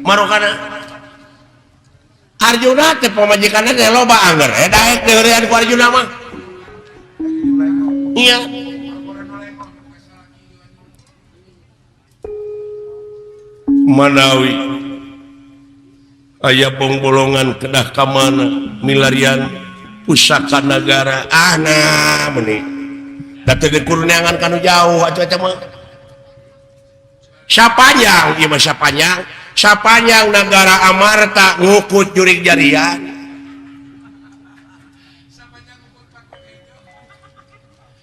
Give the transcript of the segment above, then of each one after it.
marokana Arjuna teh pamajikanna teh loba angger daek deurian ku Arjuna mah iya manawi aya bolongan kedah ka mana milarian pusaka negara ana meuni da teu dikurniangan kanu jauh atuh eta mah sapanjang ieu mah sapanjang negara Amarta ngukut jurig jarian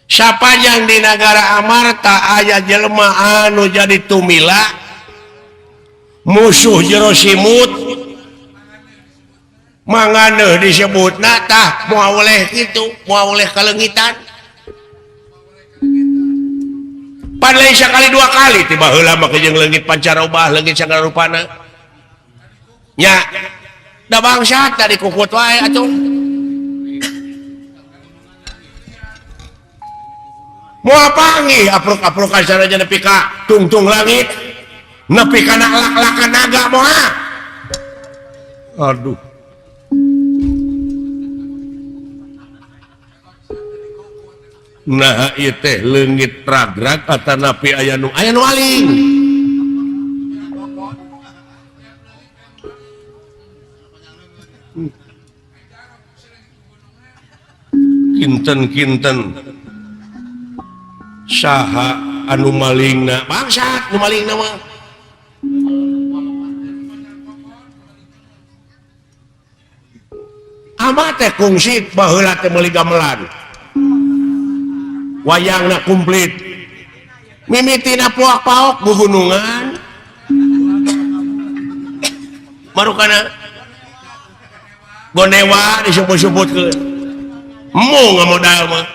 sapanjang di negara Amarta aya jelema anu jadi tumila musuh jero simut mangane disebutna tah moal oleh kitu moal oleh kalengitan padahal sekali dua kali tiba heula mah jeung leungit pancarobah leungit sagala rupana nya da bangsat tadi kukut wae atuh moal panggih aprok-aprokan sanajan nepi ka tungtung langit nepi kana lak-lakan naga moal aduh nah ieu teh leungit ragrag atanapi aya nu waling kinten-kinten saha anu malingna bangsat nu malingna mah ama teh kungsi baheula teh meuli gamelan wayangna komplit mimitina puak paok gugunungan marukana gonewa disebut-sebutkeun mu ngamodal mah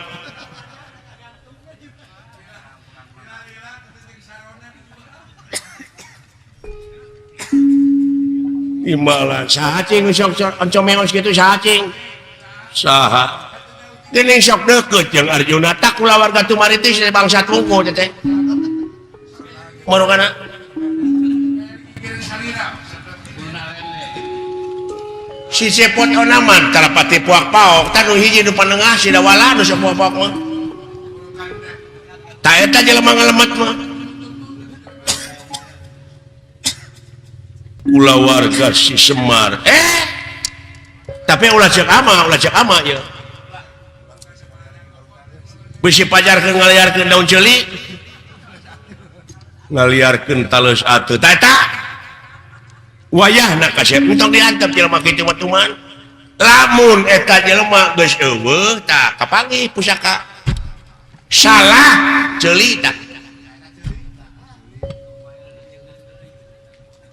imbalan saha cing sok oncomeos kitu saha cing saha geuning sok deukeut jeung Arjuna tak kulawarga tumaritis bangsa tungku teh marokana si cepot onaman tarapati puak paok tanu hiji nu panengah si dawala nu sok puak mah ta eta jelema ngalemet mah kulawarga si Semar tapi ulah cek ama ya bisi pajarkeun ngaliarkeun daun ceuli ngaliarkeun taleus atuh eta wayahna kasep entong diantep jelema kitu mah tuman lamun eta jelema geus eueuh tah kapanggih pusaka salah ceuli tah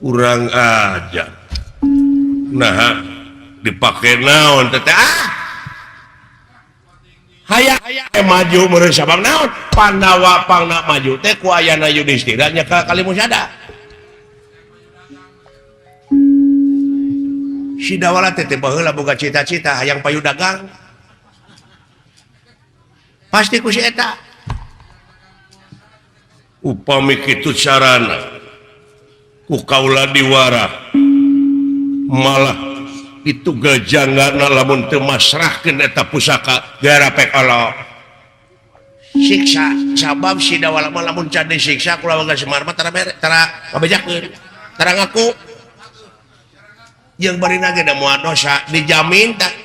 urang aja nah dipake naon teh hayang maju meureun sabab naon Pandawa pangna maju teh ku ayana Yudhistira nya ka Kalimusada si Dawala teh baheula boga cita-cita hayang payu dagang pasti ku si eta upami kitu carana ku kaula diwara malah itu gajangana lamun teu masrahkeun eta pusaka gara pekolo siksa sabab si Dawala mah lamun can disiksa kulawarga Semar mah tara ngabejakeun tara ngaku jeung barina ge da moal dosa dijamin tak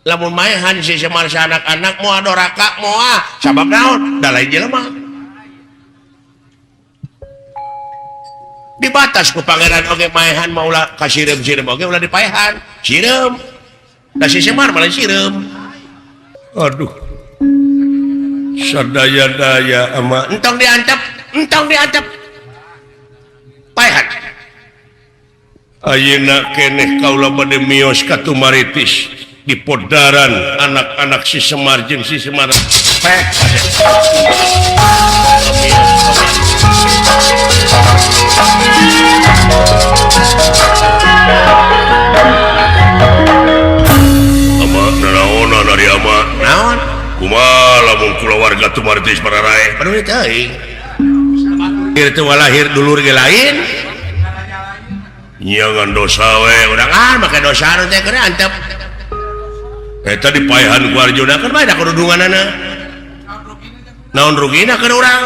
lamun maehan si Semar sa anak-anak moal doraka moal sabab naon da lain jelema dibatas ku pangeran oge maehan mau ulah kasirem-sirem oge ulah dipaehan sirem da si Semar malah sirem aduh sadaya-daya ama entong diantep paehan ayeuna keneh kaula bade mios ka Tumaritis di podaran anak-anak si Semar jeung si Semar peh ama naonan ari ama naon kumaha lamun kulawarga Tumaritis para rae panu teuing lahir dulur lain jangan dosa udah maka dosa dipahan naon rugina kan orang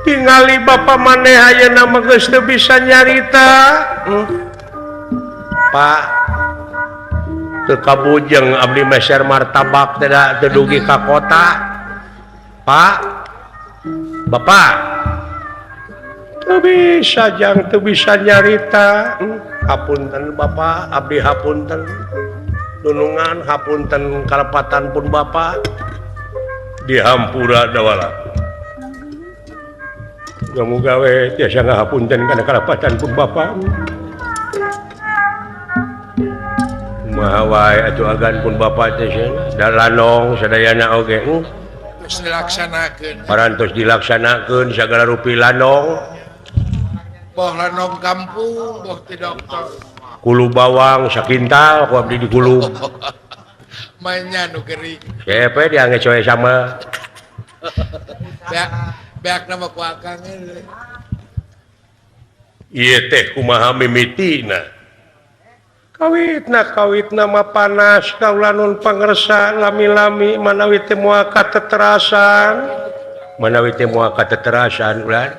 tinggali Bapak maneh aya nama geus teu bisa nyarita Pak teu kabujeng abdi meser martabak teu dugi ka kota Pak Bapak teu bisa nyarita hapunten Bapak abdi hapunten dunungan hapunten kalepatan pun Bapak dihampura dawala muga we tiasa ngahapunten kana kalepatan pun Bapak kumaha wae ajuagan pun Bapak teh da lanong sadayana oge terus dilaksanakeun parantos dilaksanakeun sagala rupi lanong boh lanong kampung boh ti dokter kulu bawang sakintal ku abdi di kulu mainnya nu gering siapa dia ngecoy sama beak nama ku akang ieu teh kumaha mimitina kawitna mah panas kaula nun pangersa lami-lami manawi teh moal kateterasan ulah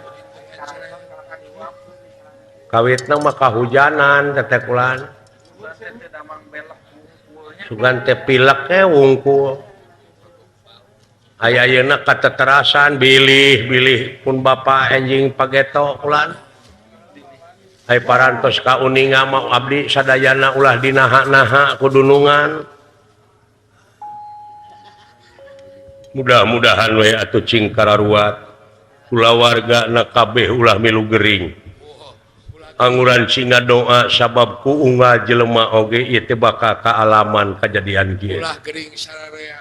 kawitna mah kahujanan teteh kulan sugan teh pilek wungkul aya-ayeuna kateterasan bilih pun Bapak enjing pageto kulan ai parantos ka uninga mah abdi sadayana ulah dinaha-naha ku dunungan mudah-mudahan we atuh cing kararuat kulawargana kabeh ulah milu gering anguran cina doa sabab ku unggah jelema oge ieu teh bakal kaalaman kejadian kieu ulah gering sararea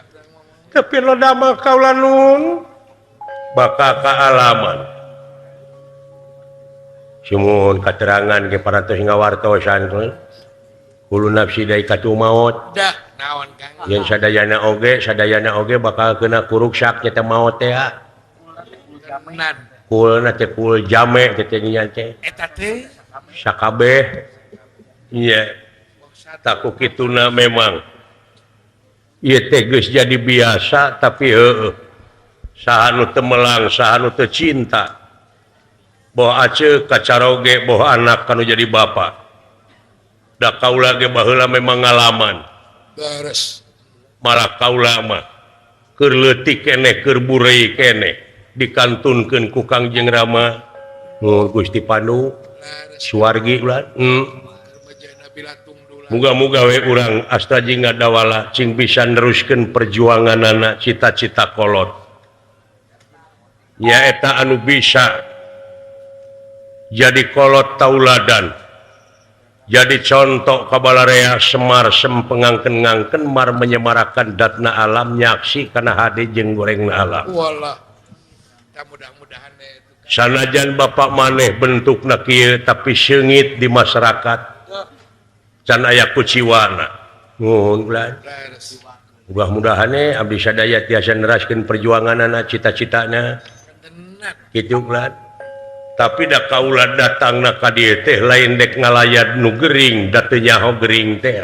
tapi lo damel kaula nun bakal kaalaman simun katerangan ge parantos ngawartosan kulu nafsi dai katu maut dah naon Kang yen sadayana oge bakal kena kuruksak nya teh maut teh menan kulna teh kul jame teh nya teh eta teh sakabeh iya taku kituna memang ieu teh geus jadi biasa tapi heueuh saha nu teu melang saha nu teu cinta boh aceu kacaroge boh anak kanu jadi bapa da kaula ge baheula memang ngalaman beres malah kaula mah keur leutik keneh keur burei keneh dikantunkeun ku Kangjeng Rama nuhun Gusti Panu suwargi ulah muga-muga we urang astaji ngadawala cing bisa neruskeun perjuanganana cita-cita kolot nyaeta anu bisa jadi kolot tauladan jadi contoh kabalarea Semar sempengangken-ngangken mar menyemarakan datna alam nyaksi kana hade jeung gorengna alam wallah mudah-mudahan sanajan Bapak maneh bentukna kieu tapi seungit di masyarakat can aya kuciwana nuhun ulah mudah-mudahan abdi sadaya tiasa neraskeun perjuanganana cita-citana kitu ulah tapi da kaula datangna ka dieu teh lain dek ngalayat nu gering da teu nyaho gering teh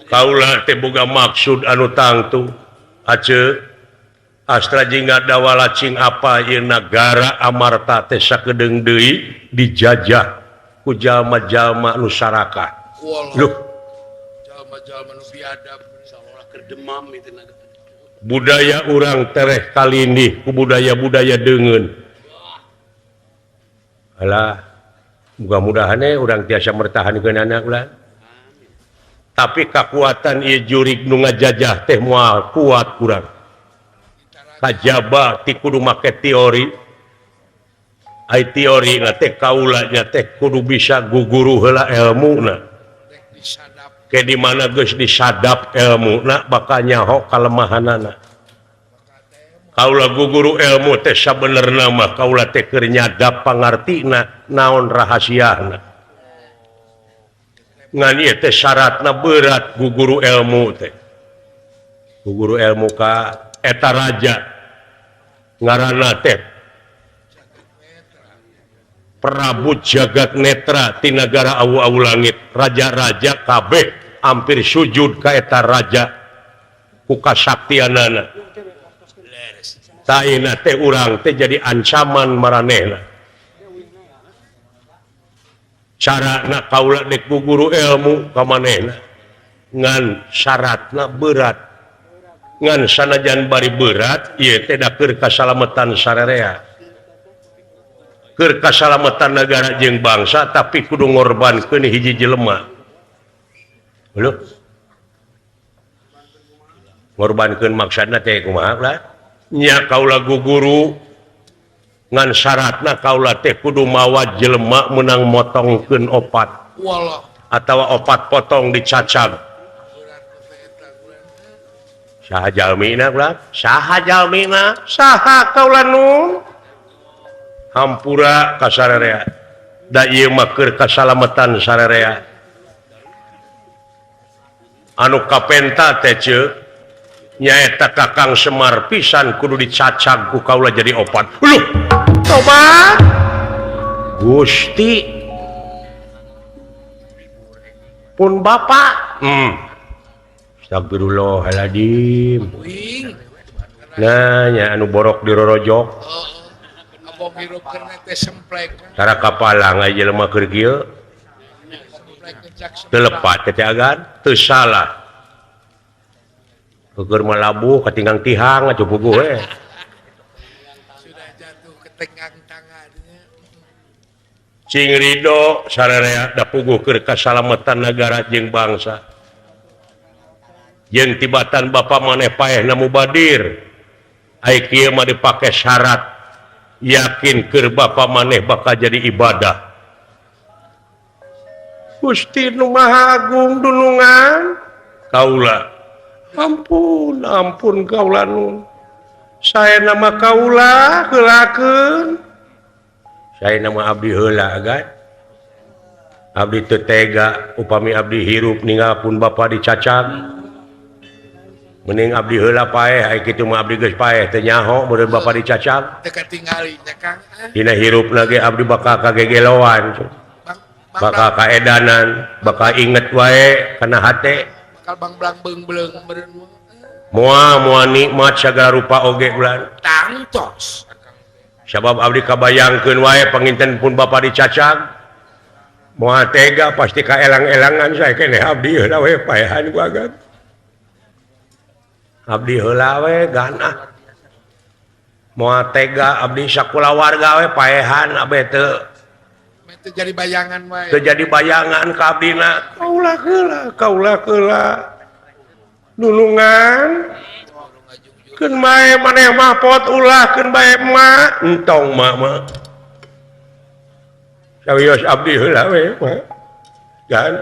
kaula teh boga maksud anu tangtu aceu astra jingga dawala cing apa ieu nagara amarta teh sakedeung deui dijajah ku jalma-jalma nu sarakah. Loh, jalma-jalma nu biadab salah keur demam itu budaya urang tereh kalindih ku budaya-budaya deungeun. Alah, mudah-mudahan urang tiasa mertahankeun anak ulah. Tapi kekuatan ieu jurig nu ngajajah teh moal kuat urang. Kajaba ti kudu make teori ai teori na teh kaula nya teh kudu bisa guguru heula ilmuna ke di mana geus disadap ilmuna bakal nyaho kalemahanana kaula guguru ilmu teh sabenerna mah kaula teh keur nyadap pangartina naon rahasiana ngan ieu teh syaratna berat guguru ilmu teh guguru ilmu ka eta raja ngaranna teh Prabu Jagat Netra ti negara awu-awu langit raja-raja kabeh hampir sujud ka eta raja ku kasaktianana taina teh urang teh jadi ancaman maranehna carana kaula dek guru ilmu ka manehna ngan syaratna berat ngan sanajan bari berat ieu teh da keur kasalamatan sararea keur kasalamatan negara jeung bangsa tapi kudu ngorbankeun hiji jelema heuh ngorbankeun maksudna teh kumaha lah nya kaula guru ngan syaratna kaula teh kudu mawa jelema menang motongkeun opat Walah. atawa opat potong dicacag saha jalmina ulah saha jalmina saha kaula nun hampura ka sararea da ieu mah keur kasalamatan sararea anu kapenta teh ceuk nyaeta Kakang Semar pisan kudu dicacag ku kaula jadi opat luh tobat Gusti pun bapak astagfirullahaladzim Wing. nah nya anu borok dirorojok Abang hirup kena teh semplek. cara kapalang aja jelema keur kieu Semplek ngejak semplek. teu lepat teh agan teu salah keur malabuh katinggang tihang atuh puguh we Sudah jatuh ke tenggang tangannya. cing ridho sararea da puguh keur kasalamatan negara jeung bangsa jeung tibatan bapa maneh paehna mubadir ai kieu mah dipake syarat yakin keur bapa maneh bakal jadi ibadah Gusti nu Maha Agung dunungan kaula ampun ampun kaula nun saya nama kaula heulakeun saya nama abdi heula agan abdi teu tega upami abdi hirup ninggalkeun bapa dicacag mending abdi heula paeh ai kitu mah abdi geus paeh teu nyaho meureun bapa dicacag Teka tingali nya Kang. dina hirupna ge abdi bakal kagegeloan bakal kaedanan bakal inget wae kana hate bakal bang belang beung meureun moal nikmat sagala rupa oge ulan tangtos. sabab abdi kabayangkeun wae panginten pun bapa dicacag moal tega pasti kaelang-elangan sae keneh abdi heula we paehan ku agan abdi heula we ganah moal tega abdi sakulawarga we paehan abe teu Itu jadi bayangan wae. terjadi bayangan ka abdina kaula heula nulungan keun bae maneh mah pot ulah keun bae mah entong mah sawios abdi heula we mah kan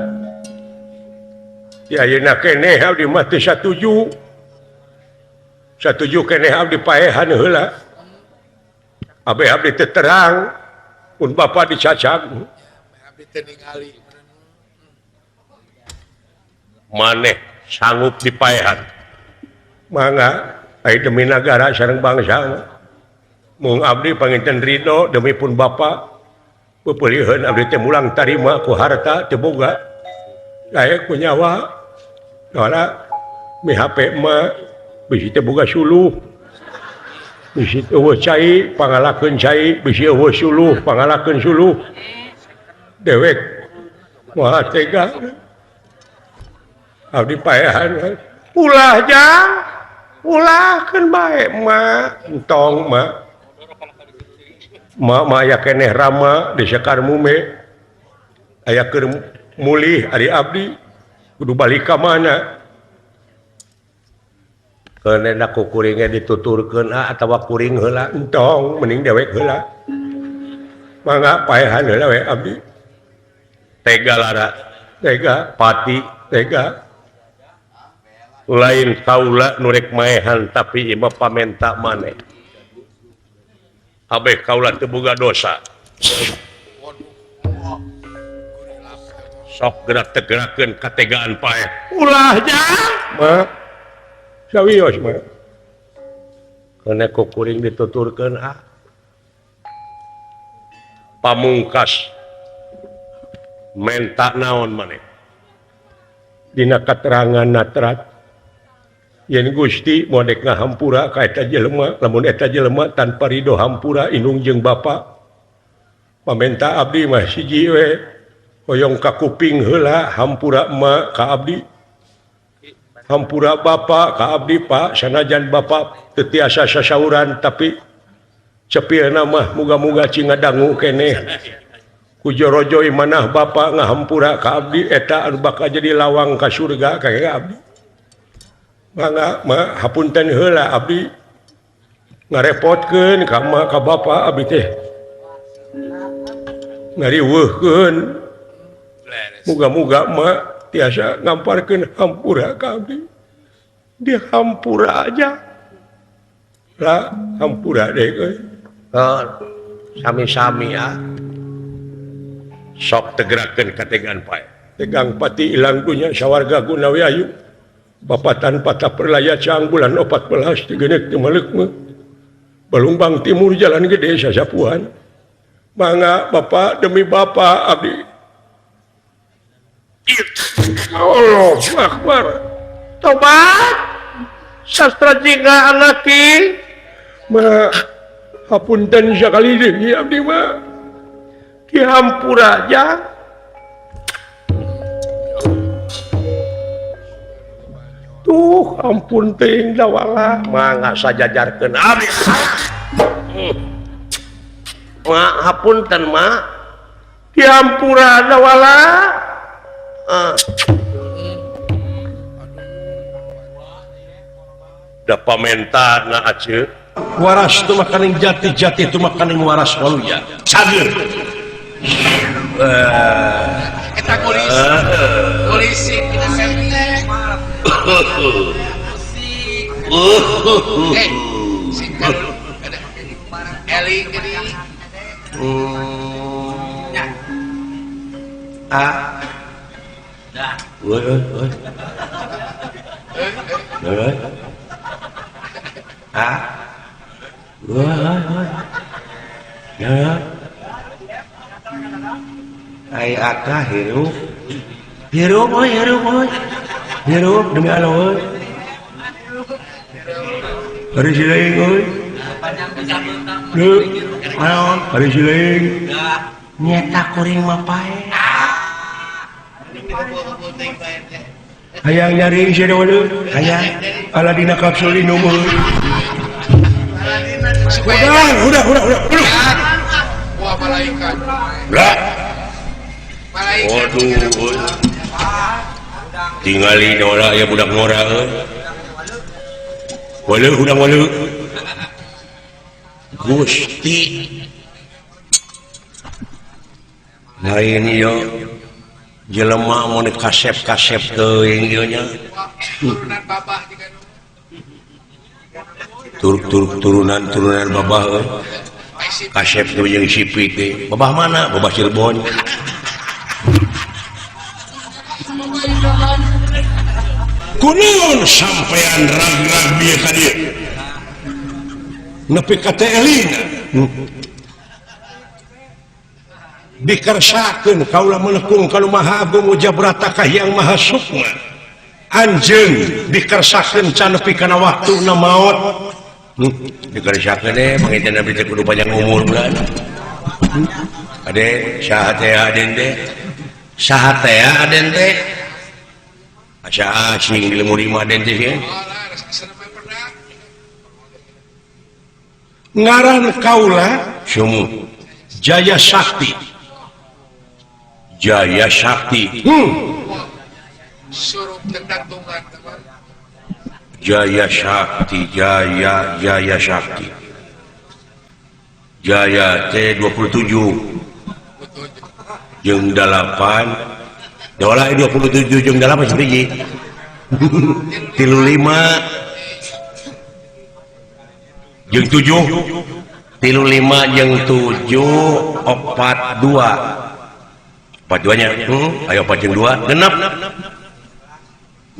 ya ayeuna keneh abdi mah teu satuju keneh abdi paehan heula abe abdi teu terang pun bapa dicacag Abdi teu ningali. maneh sanggup dipaehan mangga ai demi nagara sareng bangsa mung abdi panginten ridho demi pun bapa pepeulieun abdi teh mulang tarima ku harta teu boga layak ku nyawa soalna mi HP mah bisi teh boga suluh bisi eueuh cai pangalakeun cai bisi eueuh suluh pangalakeun suluh dewek moal tega abdi paehan ulah jang ulah keun bae mah entong mah aya keneh rama di Sekar Mume aya keur mulih ari abdi kudu balik ka mana keunna ku kuringe dituturkeun atawa kuring heula entong mending dewek heula mangga paehan heula we abdi tega lara tega pati tega lain kaula nurek maehan tapi imah pamenta maneh abe kaula teu boga dosa sok gerak tegerakeun kategaan paeh ulah jang mah sawios mah kena ku kuring dituturkeun pamungkas mentak naon maneh dina katerangan natrat yen Gusti modek ngahampura ka eta jelema lamun eta jelema tanpa ridho hampura indung jeung bapa pamenta abdi mah siji we hoyong ka kuping heula hampura emak ka abdi hampura bapa ka abdi Pak sanajan bapa teu tiasa sasauran tapi cepilna mah muga-muga cing ngadangu keneh kujorojo imanah bapa ngahampura ka abdi eta anu bakal jadi lawang ka surga ka abdi mangga mah hapunten heula abdi ngarepotkeun ka emak ka bapa abdi teh ngariweuhkeun muga-muga emak tiasa ngamparkeun hampura ka abdi dia hampura aja lah hampura deh euy sami-sami ya sok tegerakeun kategan pae tegang pati ilang dunya sawarga gunawi ayu bapatan patah perlaya cang bulan 14 digenek teu maleuk mah Balumbang Timur jalan gede sasapuan mangga Bapak demi Bapak abdi Allahu Akbar tobat sastra jingga anaki mah hapunten sakali deui abdi mah ki hampura aja tuh ampun teuing dawala mangga sajajarkeun abdi mah hapunten mah ki hampura dawala da pamentana aceu waras itu makaning jati-jati itu makaning waras waluya cager Kita polisi kita sente singkat Eli gini ai akah hirup demi Allah euy hari sileung euy naon hari sileung nyeta kuring mah pae hayang nyaring sia deui hayang aladina kapsul nomor udah wah malaikat waduh tinggali nora ya budak nora walau Gusti lain yo jelema mun kasep-kasep teuing ieu nya turunan babah juga turunan babah kasep teh jeung sipit teh babah mana babah Cirebon kunaon sampean rag-rag bieu ka dieu nepi ka teh elina dikersakeun kaula melekung ka Maha Agung Jabrata Kahyang Maha Sukma anjeun dikersakeun can nepi kana waktuna maot dikersakeun mangita nabi teh kudu panjang umur bulan ade saha teh aden teh asa asing di lemur lima aden teh ngaran kaula sumu Jaya Sakti suruh tergantungan teman Jaya Sakti Jaya T27 jeung 8 dolar 27 jeung 8 sabiji 35 jeung 7 35 jeung 7 42 nya ayo 4 jeung 2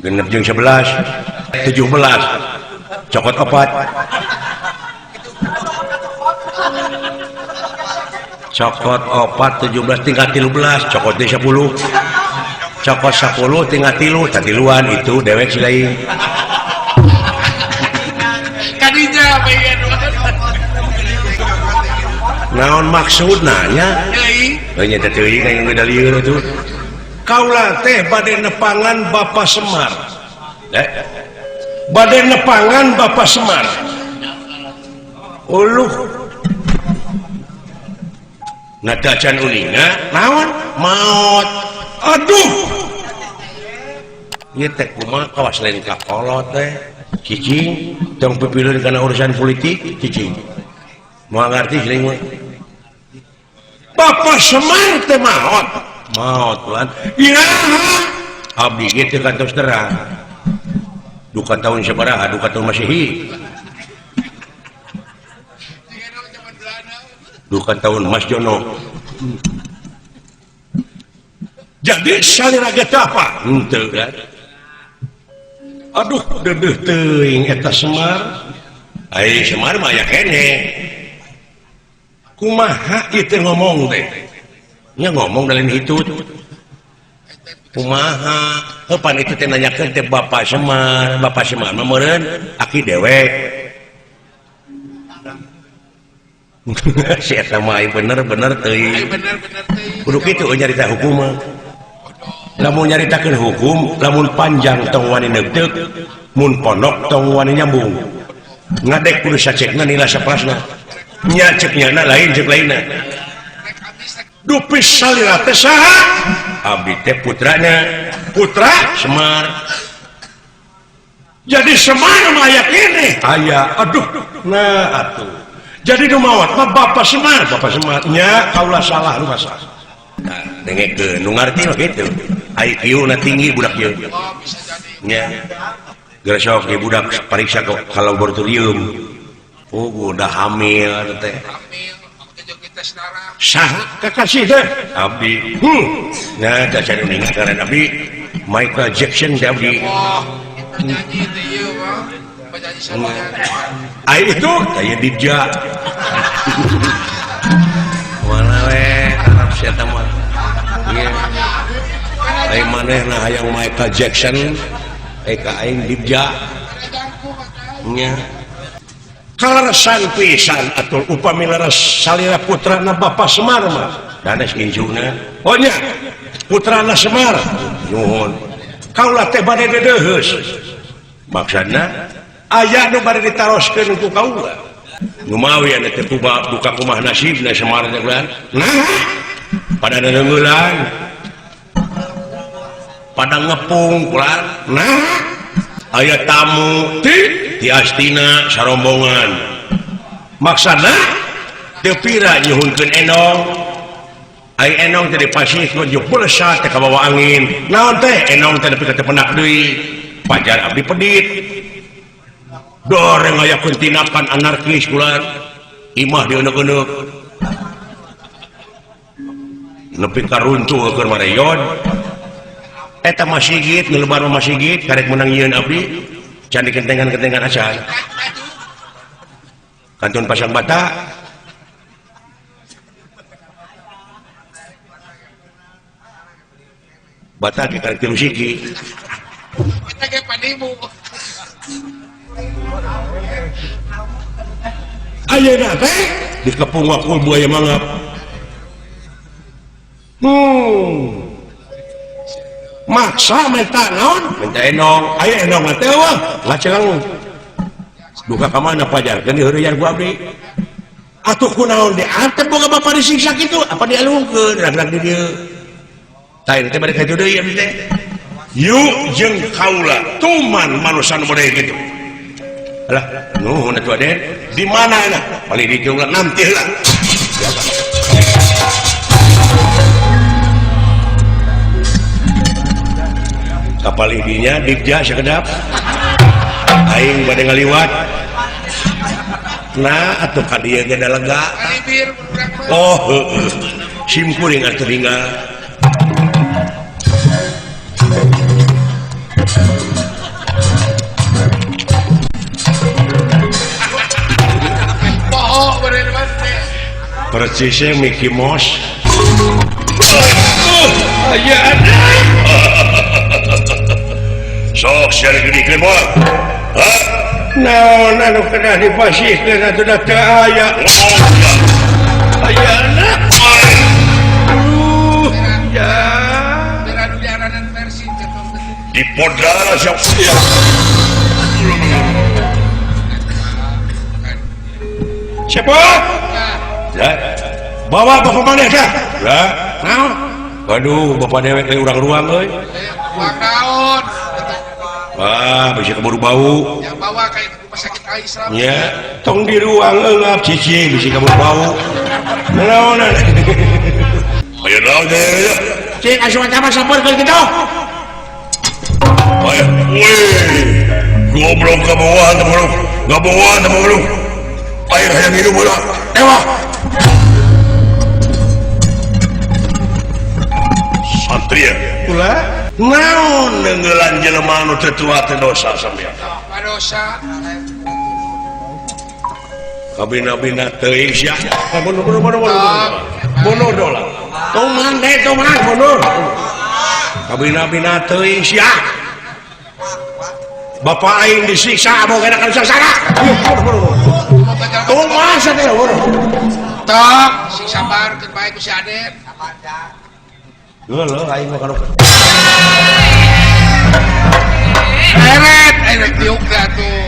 genep jeung 11 17 cokot 4 cokot 4 17 tingkat 13 cokot 10 cokot 10 tingkat 3 tadiluan itu dewek si lain Kadija apa ya naon maksud nanya nya teuing kayak beda lieur itu kaula teh bade nepangan Bapak Semar bade nepangan Bapak Semar uluh nadacan uninga naon maot aduh ieu teh kumaha kawas lain ka kolot teh cicing tong pipileun kana urusan politik cicing moal ngarti seuing we Bapak Semar teh maot lan iraha abdi ge teu kantos terang duka tahun sabaraha duka tahun Masehi duka tahun Mas Jono jadi saliraga teh apa henteu kan aduh dedeuh teuing eta Semar ai Semar mah aya keneh kumaha ieu teh ngomong teh nya ngomong dalin hitut kumaha heupan itu teh nanyakeun teh Bapak Semar mah meureun aki dewek si eta mah bener teuing kudu kitu nyarita hukum mah lamun nyaritakeun hukum lamun panjang tong wani neugdeug mun pondok tong wani nyambung ngadek kudu sacekna nila saprasna nya ceknyana lain cek lainna dupis salira teh saha abdi teh putranya putra Semar jadi Semar mah aya keneh aya aduh nah atuh jadi nu maot mah Bapak Semar nya kaula salah nu masalah nah dengekeun nu ngarti mah kitu IQ na tinggi budak ieu nya geus sok ge budak pariksa ka laboratorium udah hamil teh saha kakasih teh abdi nah dacan uning ngaran abdi Michael Jackson teh abdi penyanyi teh ieu mah penyanyi sabaya ai itu aya Dija mana we Arab sia teh mah ieu ai manehna hayang Michael Jackson ka aing Dija nya kalarasan pisan atul upami laras salira putrana Bapak Semar mah danes injuna oh nya putrana Semar nyuhun kaula teh bade dedeheus maksudna aya nu bade ditaroskeun ku kaula nu mawi anu teh buka kumaha nasibna Semar teh nah pada deungeulان pada ngepung kulan nah aya tamu ti astina sarombongan maksana teu pira nyuhunkeun enong ai enong teh dipasih ku jepulsa teh ka bawa angin naon teh enong teh nepi ka teh penak deui pajar abdi pedit doreng aya tinakan anarkis kulan imah dieuneuk-euneuk nepi ka runtuh keur mareyon eta masjid ngelebar masjid karek menang yeun abdi can dikentengan-kentengan acan kanton pasang bata bata ke karek tilu siki kita ge panimu ayeuna teh dikepung wakul buaya mangap maksa minta naon minta enong aya enong teh wah lacelang duka ka mana pajarkeun di heureuyar ku abdi atuh kunaon diantep boga bapa disiksa kitu apa dialungkeun rag-rag di dieu tah teh bade ka dieu deui abdi teh yuk jeung kaula tuman manusia nu model kitu alah nuhun atuh Aden di mana eta paling di dieu nanti heula kapal idinya Dija sakedap aing bade ngaliwat nah atuh ka dieu ge da lega oh heueuh simkuring atuh tinggal percisnya Mickey Mouse sok share gede keluar naon anu kena dipasihkeun atuh teu aya aya anak ya di podara siap siapa ya bawa bapak mana ya ya naon waduh bapak dewek kayak urang ruang euy uang daun wah bisa keburu bau yang bawa kayak ke rumah sakit Islam ya tong di ruang eungap cicing bisa keburu bau naonan ayo naon ya cing asuh mah sampurkeun kitu ayo weh goblok kabawaan goblok air hayang hidup ulah ewah satria ulah naon nenggelan jelema anu teu tua teh dosa sampean dosa kabina-bina teuing sia bono dola tong mande tong man bono kabina-bina teuing sia bapak aing disiksa boga kana sangsara tong masa teh bono tok sing sabar keur bae ku si Aden geuleuh aing mah kana eret juga tuh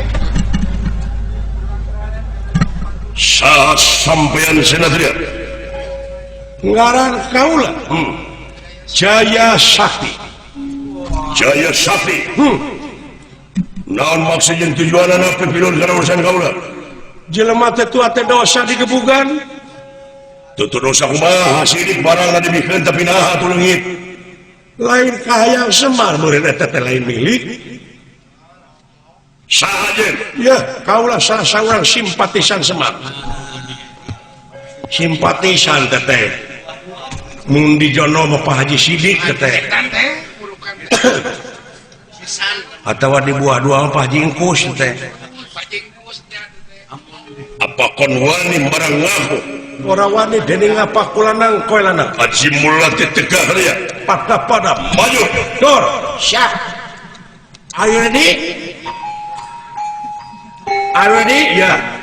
saat sampean senatria ngaran kaula Jaya Sakti naon maksud jeung tujuanna pipilun kana urusan kaula jelema teh tua teh dosa digebugan tutur dosa kumaha sidik barang dibikeun tapi naha atuh leungit lain kahayang Semar meureun eta teh lain milik sahajen ya kaulah salah seorang simpatisan Semar simpatisan teteh mun di jono Bapak Haji Sidik teteh atau di buah dua Pak Haji Engkus teteh apa kon wani barang ngaku orang wani dening apa kulanang koe lanang Haji Mullah teh tegah ya pada maju dor siap are you ready ya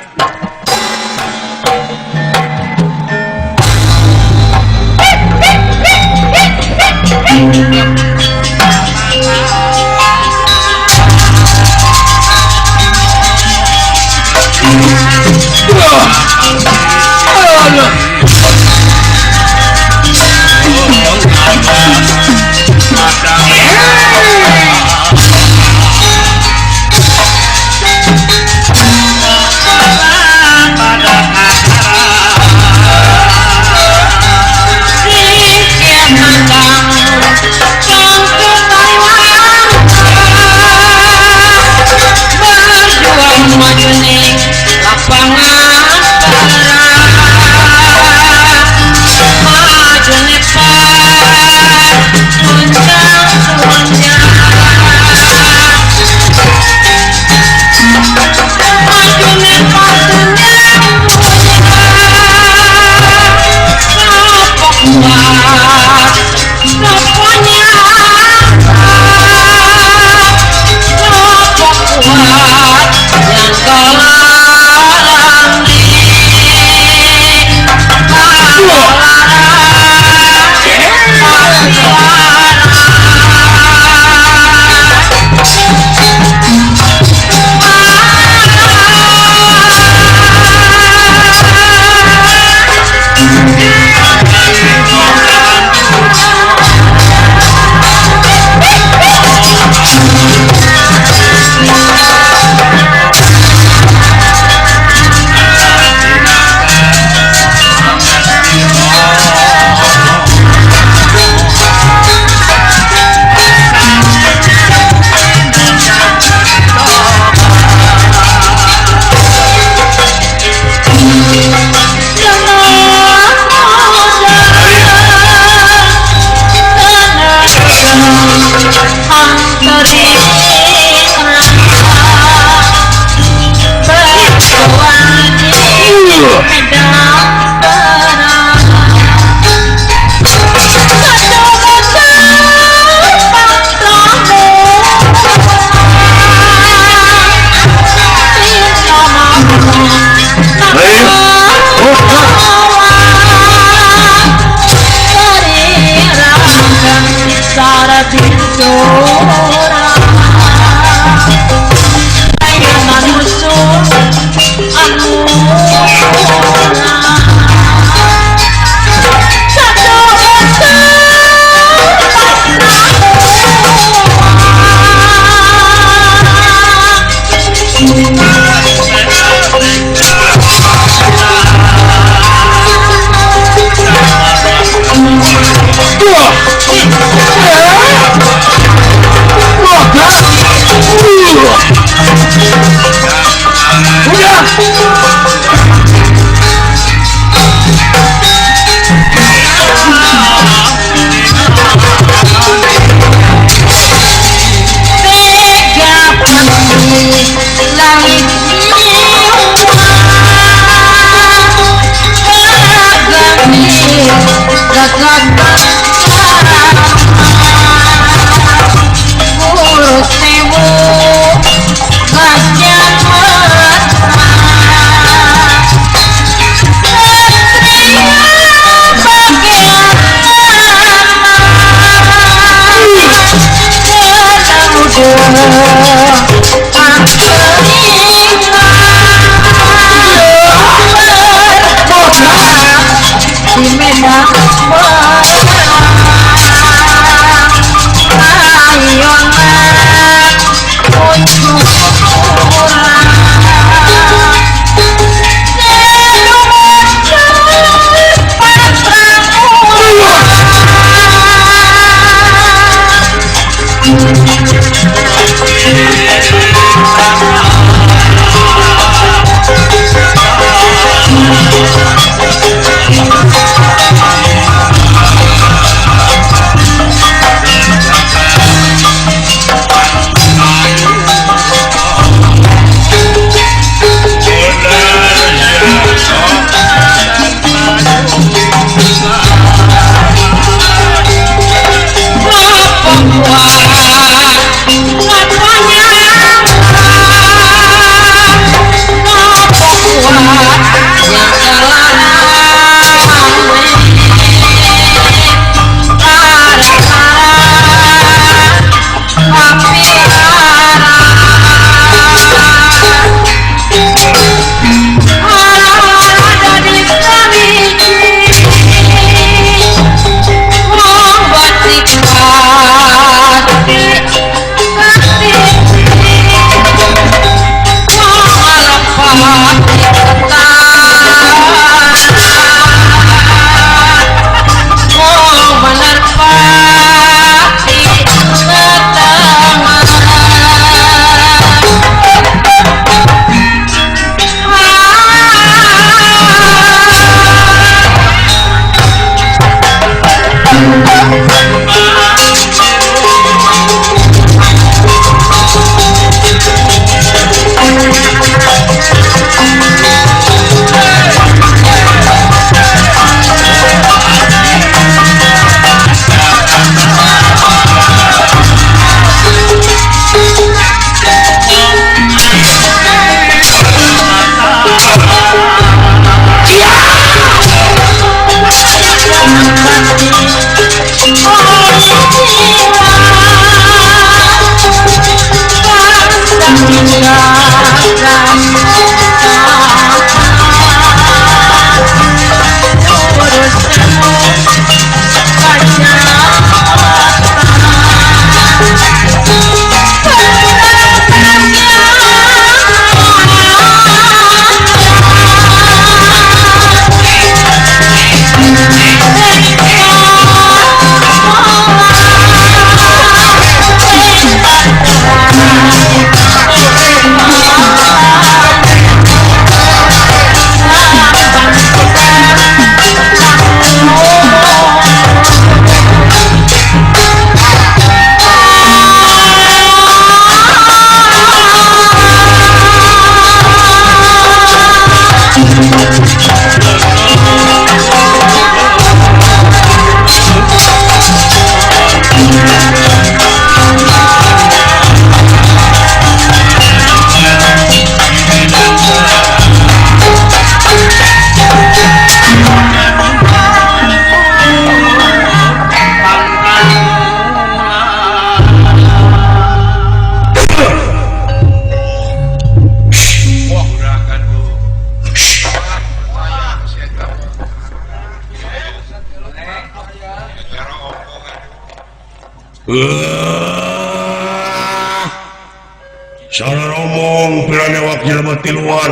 Salah ngomong pirane wakil mati luar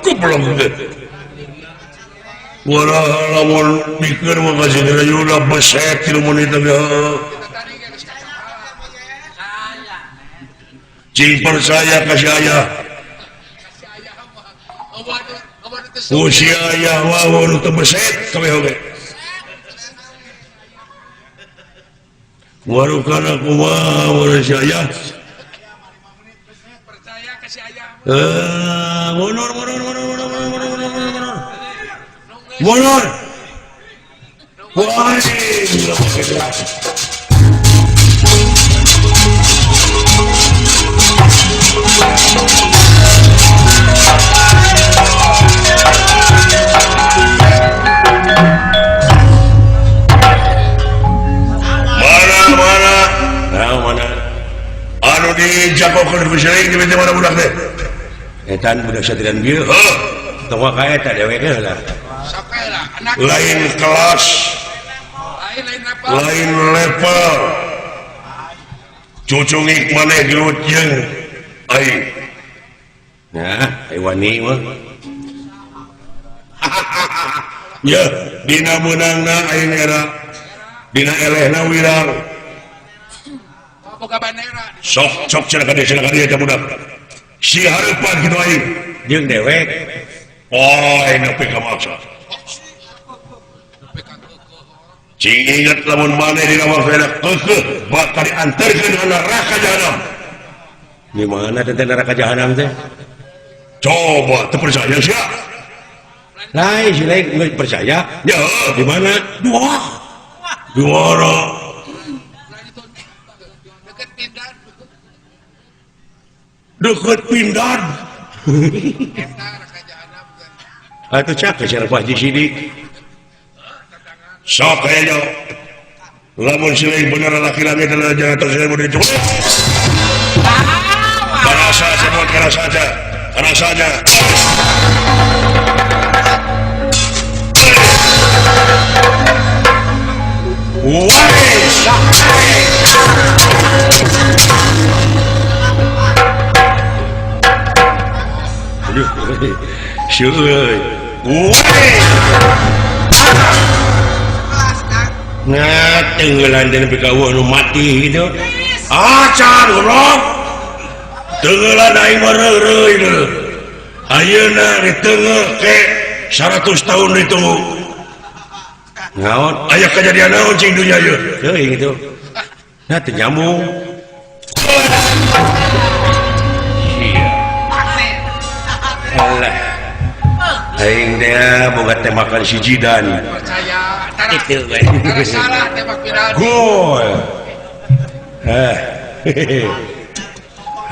goblok. lamun mikir mah kasih dina yuda beset 3 menit lagi. Cing percaya kasih ayah. Usia ayah wah nu teu beset kabeh oge. Waru kana kumaha mun si ayah. Percaya kasih ayah. Mundur. Mundur. Wah, mana anu dijagokeun ku seuing di mana budak teh etan budak satrian bieu heuh tong ka eta dewek heula Sakaela anak lain kelas lain apa? lain level cucungik maneh gelut jeung aing nah wani mah ya dina meunangna aing era dina elehna wirang Boga bandera. sok cenah ka dieu teh budak si hareupan kitu aing jeung dewek aing nepi ka maksa cing inget lamun maneh dina waktu keukeuh bakal diantarkeun ka neraka jahanam di mana teh neraka jahanam teh coba teu percaya sia lain si lain nggak percaya ya di mana dua Deket pindah. dekat pindan Eta raka jahanam kan. atuh cak ke siapa Haji Sidik sok kayaknya lamun si lain bener laki-laki adalah jangan terus mau dicoba karena saja tenggelan dan PKW nu mati gitu acan goblok tenggelan aing meureuy deui ayeuna ditengah ke 100 tahun ditunggu naon aya kejadian naon cing dunya ieu teuing gitu nah teu nyambung alah aing teh boga teh makan si jidan Percaya itu antara salah tembak pindah. gol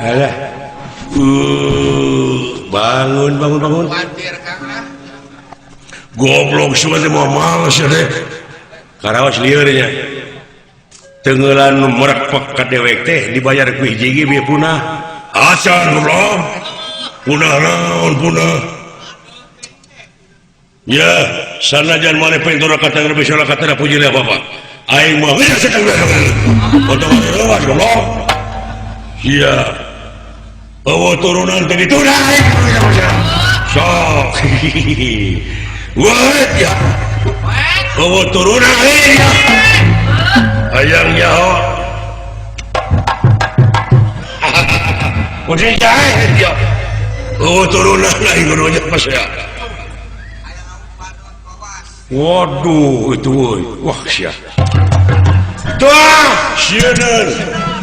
alah bangun Khawatir Kang ah. goblok semua teh mau males ya teh karawas lieur nya tenggelan merak ka dewek teh dibayar ku hiji ge punah acan goblok punah naon punah ya sanajan maneh pentura kata lebih salah kata puji lah bapak aing mah geus sedang potong lewat goblok iya bawa turunan tadi tunai sok wah ya bawa turunan ayangnya udah jahit ya bawa turunan aing ngurunya pas ya waduh itu woy wah sia dah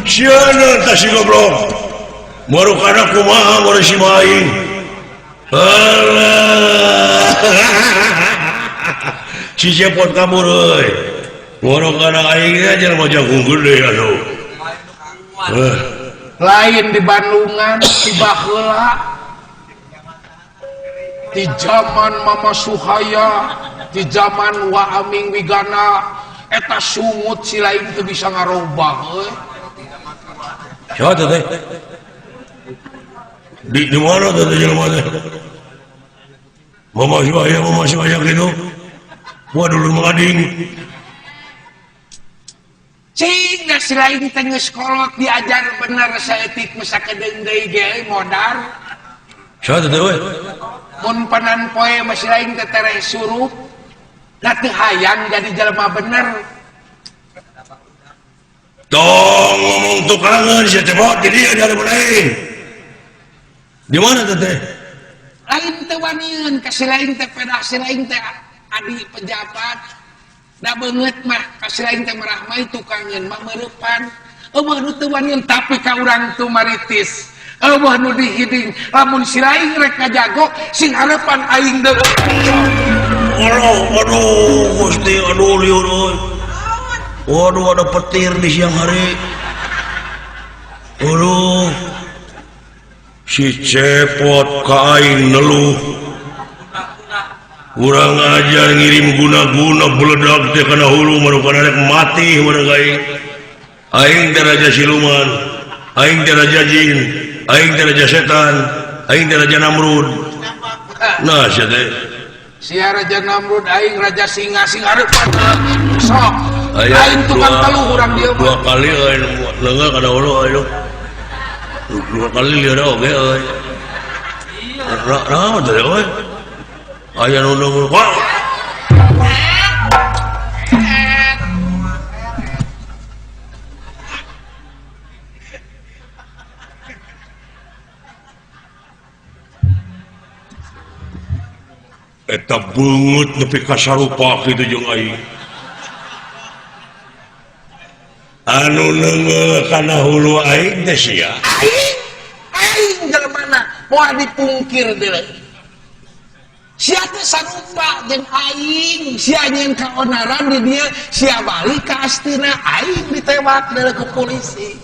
sianan tak si goblok baru kana kumaha baru si maing alah si cepot kamu reuy baru kana aing aja mah jagung gede atuh Lain di Bandungan di baheula di zaman Mama Suhaya di zaman Wa Aming Wigana eta sungut si lain teu bisa ngarobah euy. siapa tuh teh di mana tuh jelema teh mama saya gitu gua dulu mengading Cing si lain teh geus kolot diajar bener saeutik sakedeung deui ge modar. siapa tuh teh we Mun panan poe masih lain teh tereh surup Latih hayang jadi jelema bener. Dong ngomong tukangan si tebot jadi ada lain. Di mana teh? Lain teh wanian, kasih lain teh pedasi lain teh adi pejabat. Da beungeut mah kasih lain teh merah mah tukangan mah meurepan. Eueuh nu teu wanian tapi ka urang tu maritis. Eueuh nu dihiding lamun si lain rek ngajago sing harapan aing deuk. Aduh, Gusti, aduh liur. Waduh, ada petir di siang hari. Aduh, si cepot ka aing neluh. Urang ajar ngirim guna-guna beledak teh kana hulu marukana rek mati marang aing. Aing teh raja siluman, aing teh raja jin, aing teh raja setan, aing teh raja Namrud. Nah, sia teh Sia Raja Namrud aing Raja Singa sing hareupan sok aing tukang teluh urang dieu dua kali aing leungeuh kana hulu aing dua kali lieur oge euy naon teh euy aya nu nunggu eta beungeut nepi ka sarupa kitu jeung aing anu neungeul kana hulu aing teh sia aing jelemana moal dipungkir deui sia teh sarupa jeung aing sia nyeun ka onaran di dieu sia balik ka astina aing ditembak deui ku polisi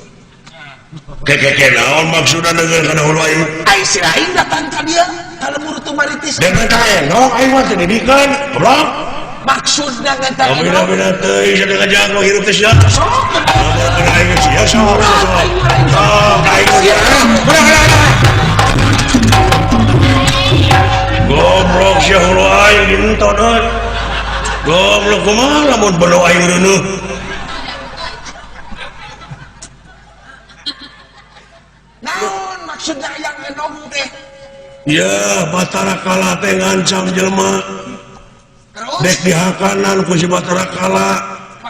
keke naon maksudna neungeul kana hulu aing aing si aing datang ka dieu ka lembur tu maritis dengan ka enok aing mah teu didikeun goblok maksudna ngata bina teuing sadaya jago hirup teh sia sok aing sia sok aing sia goblok sia hulu aing dinton euy goblok kumaha lamun belo aing reuneuh naon maksudna yang enong teh ya Batara Kala teh ngancam jelema dek dihakanan ku si Batara Kala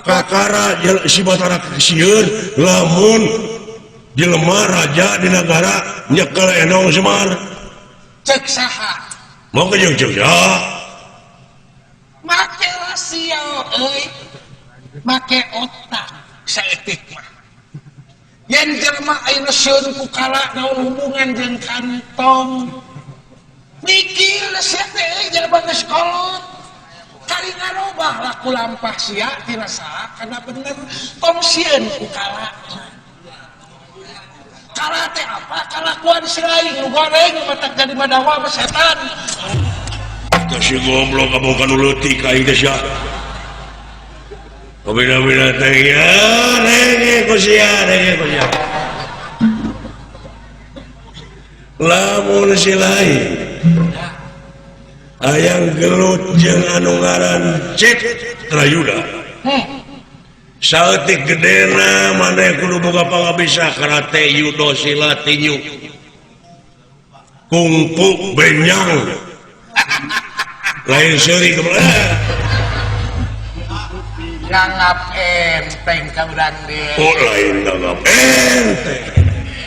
kakara si Batara sieun lamun jelema raja di negara nyekel enong Semar cek saha mau ke jeung ya make rasio euy make otak saeutik mah yen jelema ayeuna sieun ku kala naon hubungan jeung kantong mikir sia teh euy jelema geus kolot kali ngarobah laku lampah sia tina saha kana bener tong sieun ku kala kala teh apa kalakuan si lain nu goreng matak jadi madawa mah setan teh si goblok kamu kan leutik ka aing teh sia kabina-bina teh ya renge ku sia lamun si lain hayang gelut jeung anu ngaran Citrayuda saeutik gedena maneh kudu boga pangabisa karate judo silat tinju kungfu benyang lain seuri nganggap enteng ka urang dieu oh lain nganggap enteng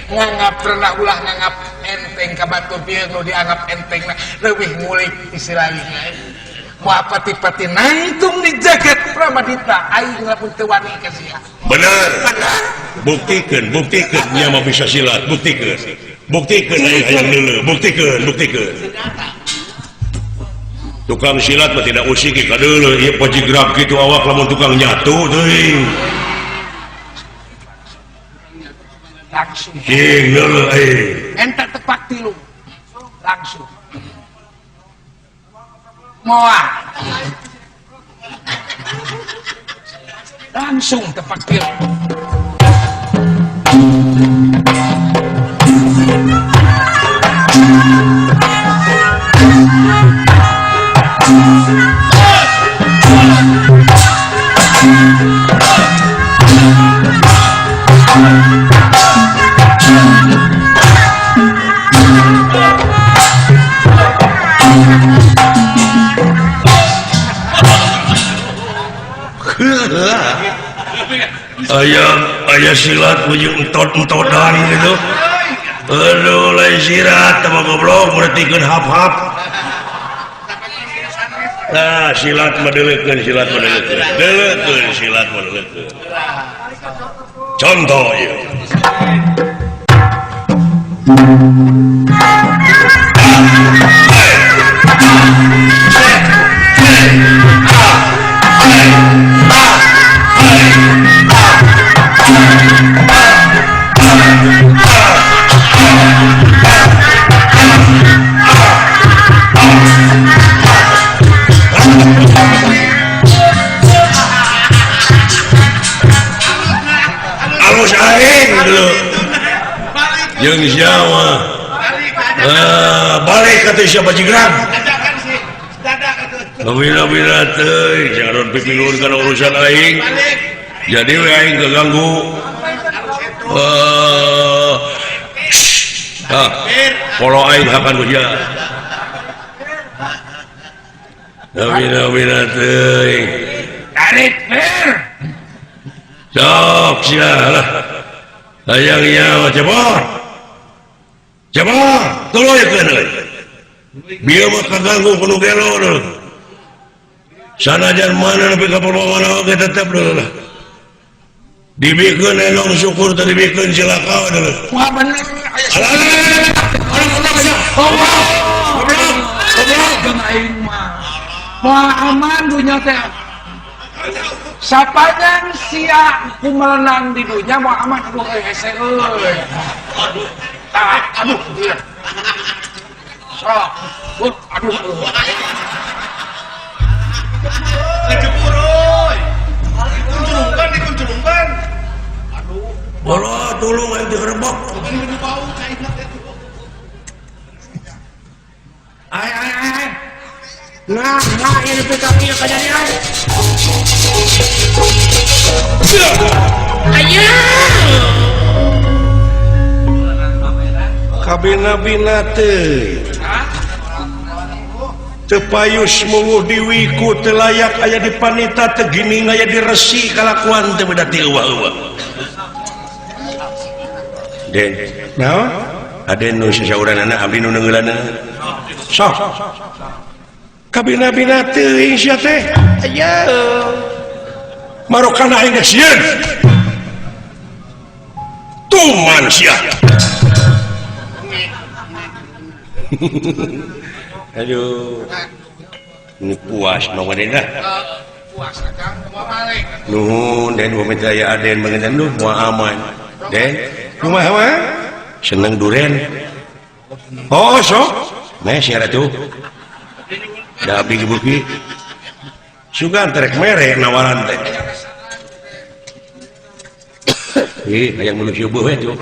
nganggap pernah ulah nganggap enteng ka batu bieu nu dianggap enteng leuwih ngulik istilahna moal pati-pati nangtung di jagat Pramadita aing lamun teu wani ka sia bener buktikeun nya mah bisa silat buktikeun aing hayang neuleuh buktikeun tukang silat mah tidak usik ka deuleuh ieu pajigrab kitu awak lamun tukang nyatu teuing langsung King neuleuh enta tepak tilu langsung moal langsung tepak tilu ayah silat ujung entot-entotan gitu. Aduh, lain sirat sama goblok merhatikan hap-hap. Nah, silat medelekeun silat medelekeun. Contoh ya. Alus aing dulu. Jeung Jawa. Balik ka teh siapa jigrang. Bila-bila teh jangan pipiluan kana urusan aing. Jadi we aing keganggu. Polo aing hakan kuja. Bila-bila teh. Tarik ber. Sok sialah. Hayang nyawa cepot. Cepot, tuluyekeun euy. Bieu mah kaganggu kudu gelo dulu. Sanajan mana nepi ka perlawanan oge tetep dulu lah. Dibikeun enong syukur teh dibikeun cilaka dulu. Wah bener aya jeung aing mah. Moal aman dunya teh. Sapanjang sia kumelenang di dunya moal aman aduh hese euy. Aduh dia. Sok. Aduh. Kejebur euy. Dikuncurungkan. Aduh. Bolo tulung aing teh rebok. Bau cairna teh. Ai. Nah, ini PKP kejadian. Kabina-bina teh tepayus munguh diwiku telayak aya di panita tegini aya di resi kalakuan teh beda ti eueuh-eueuh. Den, naon? Aden nu sasauranana abdi nu neungeulana. Sok. Kabina-bina teuing sia teh. Aya. Marokana aing geus sieun. Tuman sia. Aduh. Ini puas mau ngadena. Puas Kang, mau balik. Nuhun den pamit aya aden bangetan lu moal aman. Den, kumaha mah? Seneng duren. Oh, sok. Meh sia ratu. Da abdi gebuki. Sugan terek mere nawaran teh. Hayang meuleuh syubuh we tuh.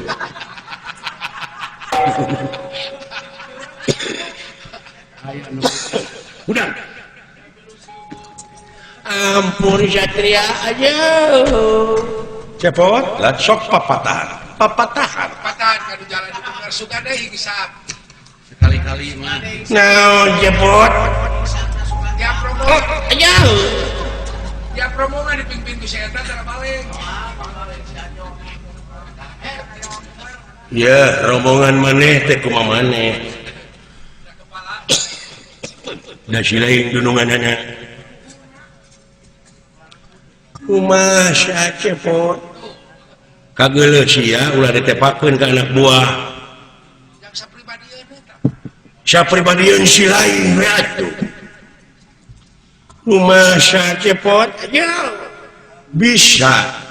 Udah. Ampun Satria aja. Cepot, lah sok papatahan. Papatahan Kadu jalan di bener suka deui hisap. Sekali-kali mah. naon cepot? Ya promo. Aja. Ya promo mah diping-ping ku si eta tara balik. Ya, rombongan maneh teh kumaha maneh. Da silaing dununganana. Kumaha cepot? Kageuleuh sia ulah ditepakeun ka anak buah. Yang sapribadieun eta. Sapribadieun si lain we atuh. Kumaha cepot? Ya. Bisa.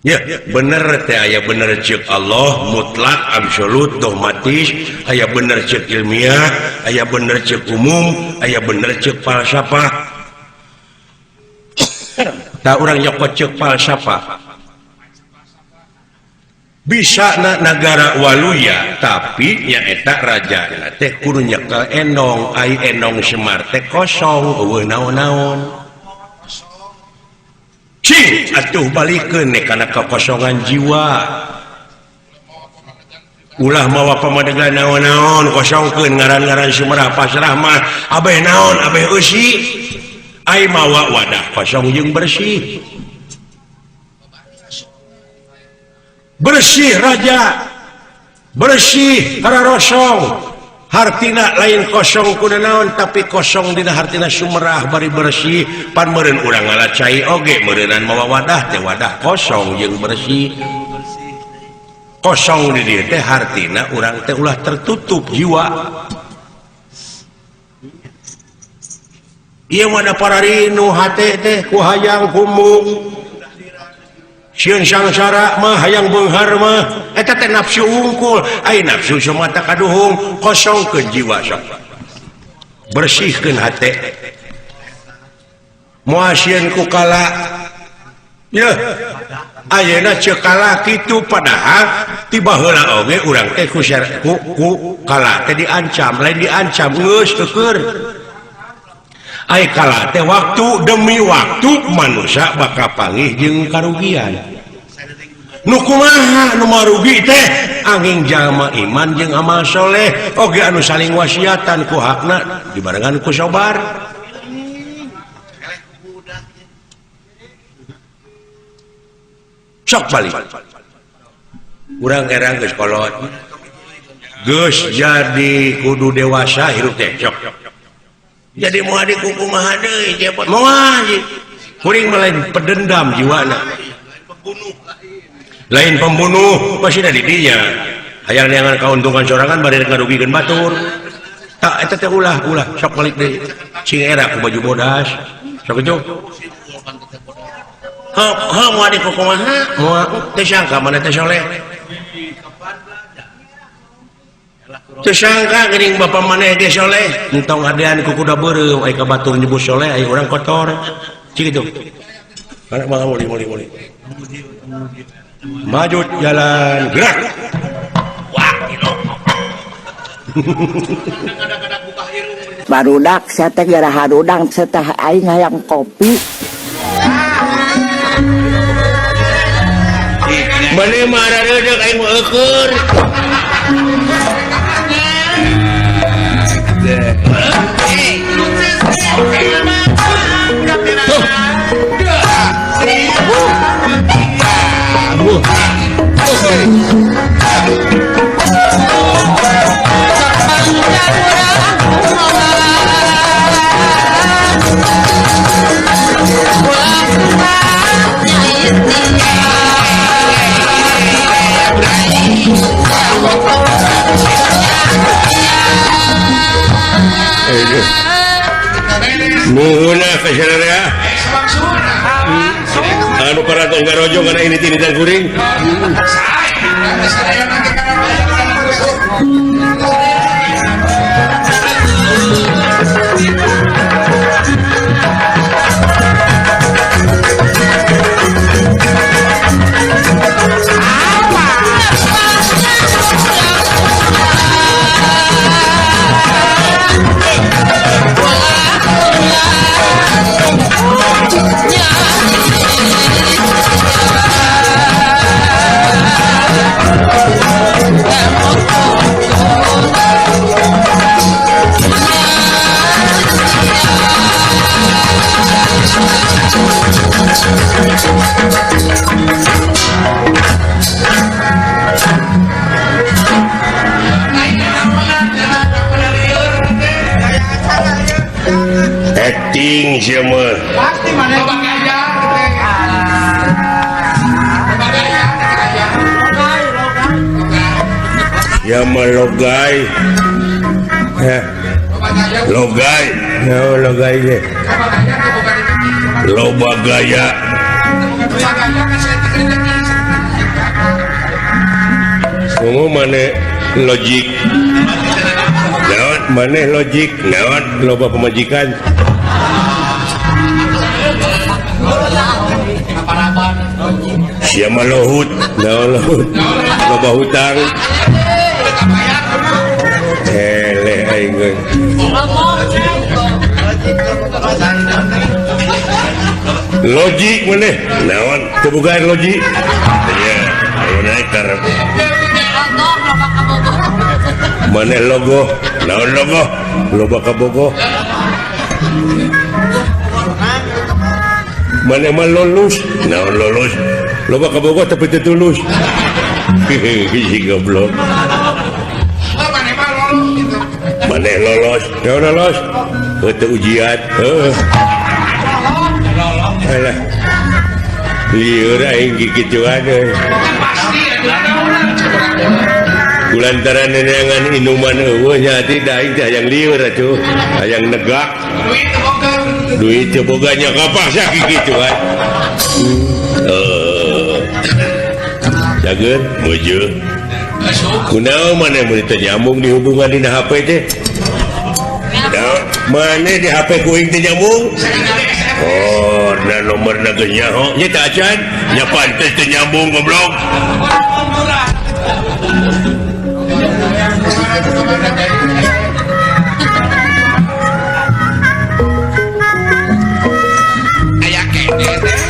Ya, bener teh aya bener ceuk Allah mutlak absolut dogmatis, aya bener ceuk ilmiah, aya bener ceuk umum, aya bener ceuk falsafah. Da urang nyokot ceuk falsafah. Bisa na negara waluya tapi nya eta rajana teh kudu nyekel endong, ai endong Semar teh kosong eueuh naon-naon. Cing atuh balikeun kana kekosongan jiwa. Ulah mawa pamadegan naon-naon kosongkeun ngaran-ngaran Sumera pasrah mah abeh naon abeh eusi. ai mawa wadah kosong jeung bersih raja bersih karena rosong hartina lain kosong kuda naon tapi kosong dina hartina sumerah bari bersih pan meureun urang ngalacai oge meureunan mawa wadah teh wadah kosong jeung bersih kosong di dieu teh hartina urang teh ulah tertutup jiwa ieu mah para rinu hate teh ku hayang humung sieun sangsara mah hayang beunghar mah eta teh nafsu unggul ai nafsu semata kaduhung kosongkeun jiwa sok bersihkeun hate moal sieun ku kala ya ayeuna ceuk kala kitu padahal tiba heula oge urang teh ku kala teh diancam lain diancam geus teu keur ai kala teh waktu demi waktu manusia bakal panggih jeung karugian nu kumaha nu marugi teh angin jalma iman jeung amal soleh oge anu saling wasiatan ku hakna dibarengan ku sabar sok balik urang erang geus kolot geus jadi kudu dewasa hirup teh sok jadi mau adik kumaha deui jepot mau aja kuring lain pendendam jiwana lain pembunuh masih dari dinya hayang neangan kauntungan sorangan bari ngarugikeun batur tak eta teh ulah sok balik deui sing era ku baju bodas sok itu ha mau adik kumaha mau teh sangka mana teh soleh tersangka geuning bapa maneh ge soleh entong adean ku kuda beureum ai ka batur nyebut soleh ai urang kotor cik itu anak mah muli maju jalan gerak wah kilo barudak saya teh gara harudang setah aing hayang kopi maneh mah reudeg aing mah eukeur nuhunna kasadaya anu para tonggarojo kana ini tinitan kuring acting siapa Pasti mana ya mah logai logai logai ge loba gaya semua mana logik naon mana logik naon loba pemajikan siapa lohut naon lohut loba hutang eleh aing logik mana naon kebukaan logik ya ayo naik karep mana logo naon logo loba kabogo mana mah lulus naon lulus loba ka Bogor tapi teu tulus hiji goblok Oh, mana mah lolos gitu. maneh lolos naon lolos teu ujian alah lieur aing gigituan Pasti ya kulantaran neneangan inuman eueuh nya tidak aing teh hayang lieur atuh hayang negak duit teu boga nya kapasa gigituan jageun muju kunaon maneh mun teu nyambung di hubungan dina HP teh maneh di HP ku aing teh nyambung oh na nomorna geus nyaho nya teh acan nya pantes teu nyambung goblok Aya kene teh.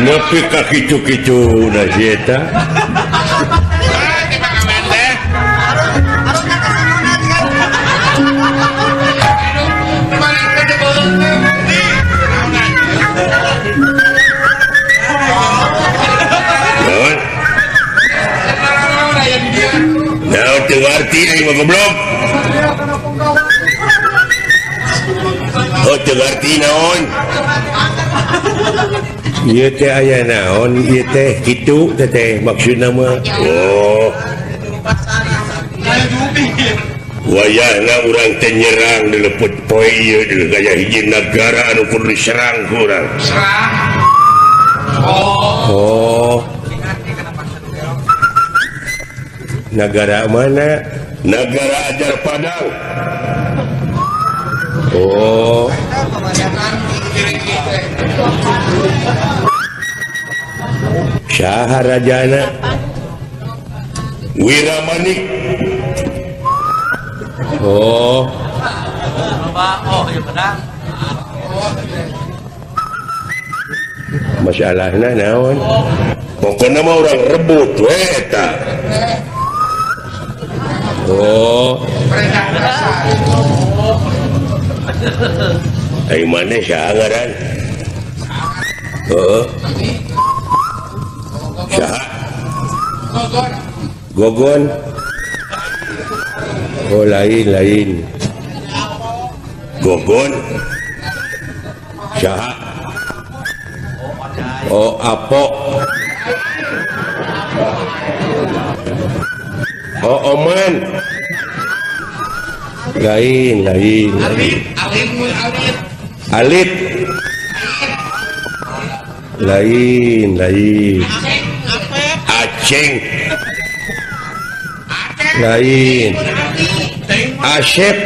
nepi ka kitu-kitu na eta naon teu ngarti aing mah goblok oh teu ngarti naon ieu teh aya naon ieu teh kitu teh maksudna mah oh wayahna urang teh nyerang di lepet poe ieu di gaya hiji negara anu kudu diserang ku urang oh negara mana negara Ajar Padang oh saha rajana Wiramanik oh masalahna naon pokoknya mah orang rebut we eta oh ai maneh saha ngaran oh saha Gogon oh lain Gogon saha oh Apo oh Oman lain Alit lain Aceng lain Asep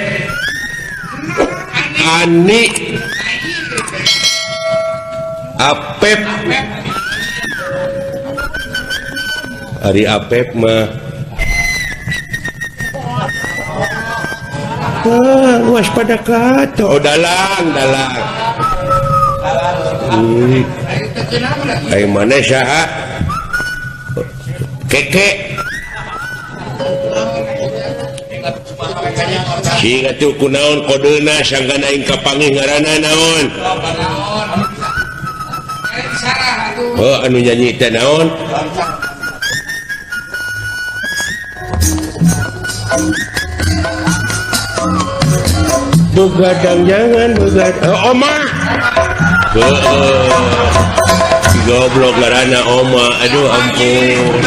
Ani Apep Ari Apep mah waspada kato dalang ai maneh saha keke sing atuh kunaon kodena sanggana ing kapangih ngaranna naon oh anu nyanyi teh naon begadang jangan begadang oma goblok garana oma aduh ampun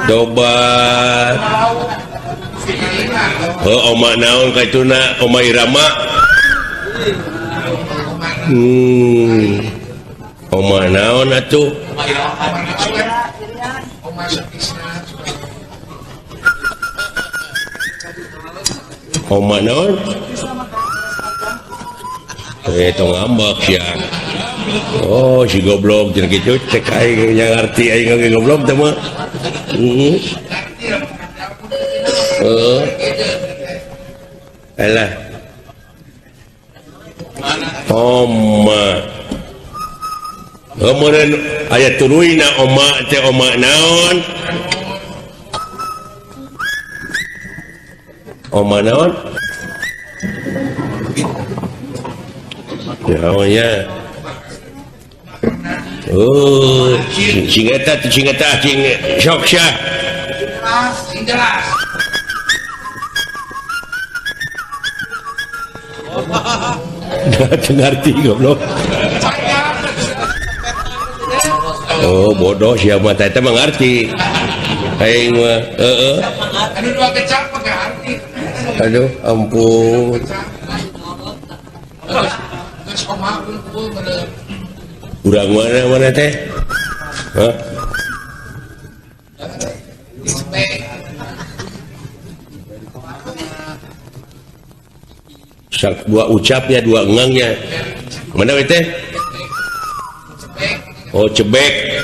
coba oma naon kaituna oma Irama oma naon atuh oma naon tong ngambak ya oh si goblok jeung kitu cek aing nya ngarti aing goblok teh mah alah oma kemudian aya tuluy na oma teh oma naon oma naon ya oh sing eta sing sok syah ngerti goblok oh bodoh siapa teh mengerti aing mah Anu dua kecap mengerti. Aduh ampun urang mana teh hah sak dua ucapnya dua engangnya mana teh oh cebek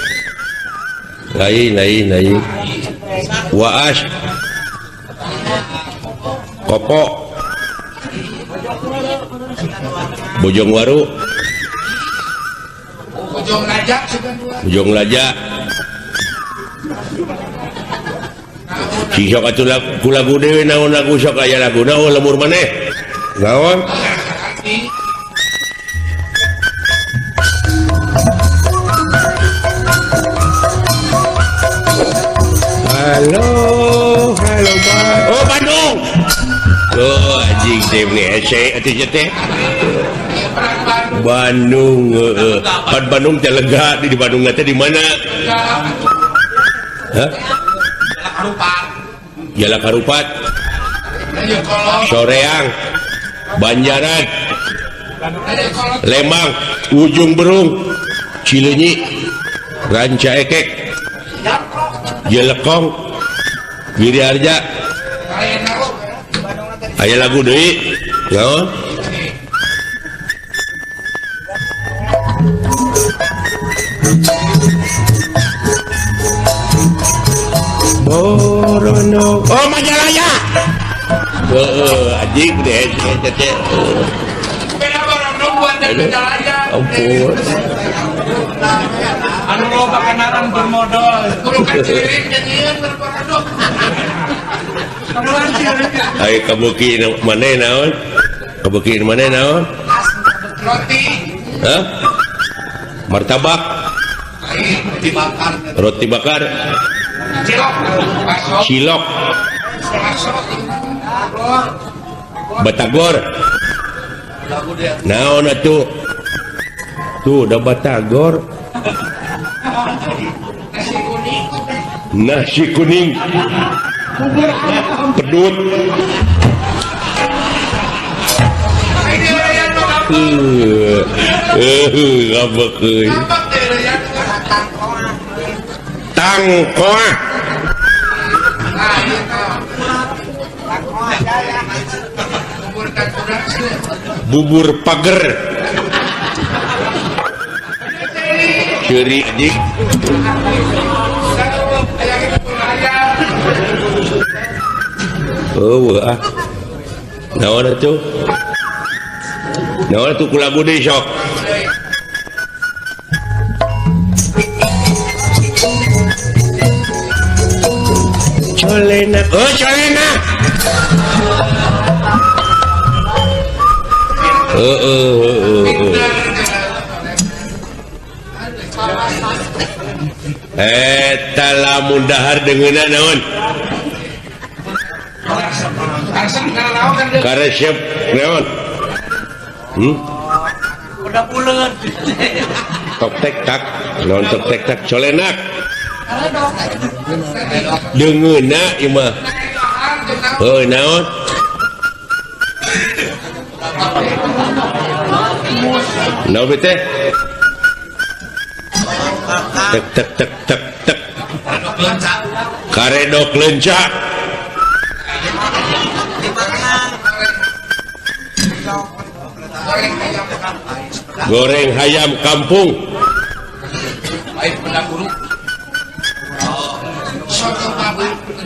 lain waas kopok bojong waru bojong laja si sok atuh lagu dewe naon lagu sok aya laguna oh lemur maneh naon halo oh Bandung oh anjing teh nih atuh teh Bandung kan Bandung teh lega di Bandung teh di mana hah Jalan Karupat Soreang Banjaran Lembang Ujung Berung Cileunyi Ranca Ekek Jelekong Giriharja aya lagu deui naon Borono oh Majalaya anjing deh teh Beda Borono buat Majalaya ampun anu loba kenaran bermodal kudu keciring janjian Borono ayo kabuki mana naon kabuki mana naon roti hah martabak roti bakar cilok batagor naon atuh tuh udah batagor nasi kuning pedut ngambek euy tangkoa bubur pager ceri dik oh wah naon atuh naon atuh ku lagu deui sok Colenak. Oh, colenak. Eta lamun dahar deungeunna naon? Karesep naon? Udah bulan. Tok tek tak, naon tok tek tak colenak. Deungeunna ieu mah. Heuh naon? Naon teh? Tek tek tek tek tek. Karedok leunca. Goreng hayam kampung.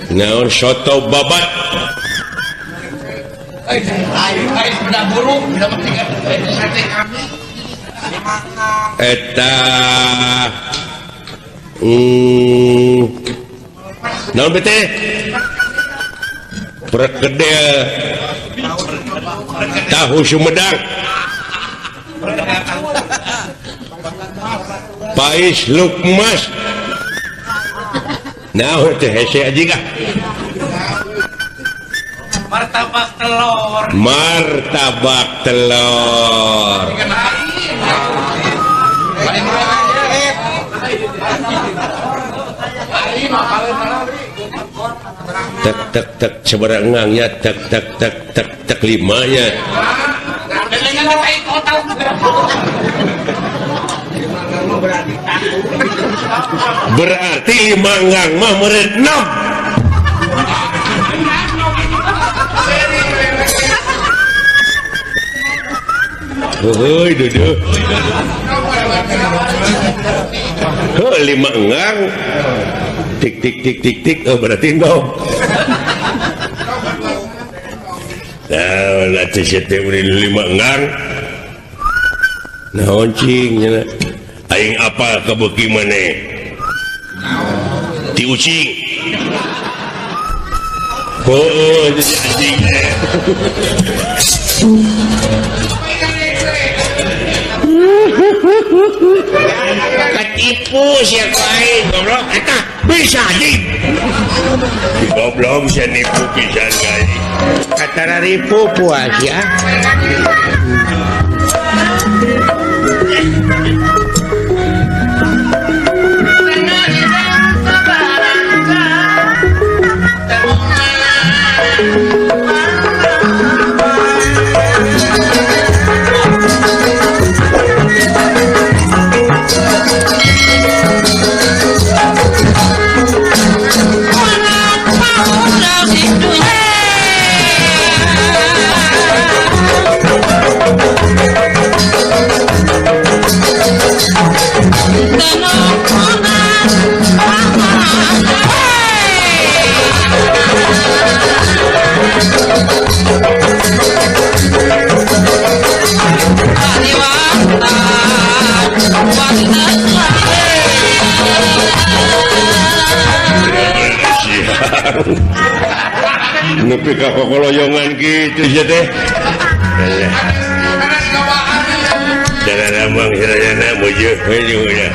Naon soto babat. Eta naon bete? Perkedel tahu Sumedang. Pais Lukmas. Naon teh hese aji kah? Martabak telur. Martabak telur. Tek tek tek seberangnya tek tek tek tek tek limanya. Berarti lima ngang mah meureun 6. Heuh duduh. Heuh 5 ngang. Tik tik tik tik tik berarti 6. Nah, nanti saya beri 5 ngang. Naon cing nya. Aing apa ka beuki maneh? Ti ucing. Oh, jadi anjing. Ketipu sia ku aing goblok eta bisa anjing. Goblok sia nipu pisan ka anjing. Katara ripu puas ya. Nepi ka kokoloyongan gitu ya teh. Jangan amang hirayana mujuh ya.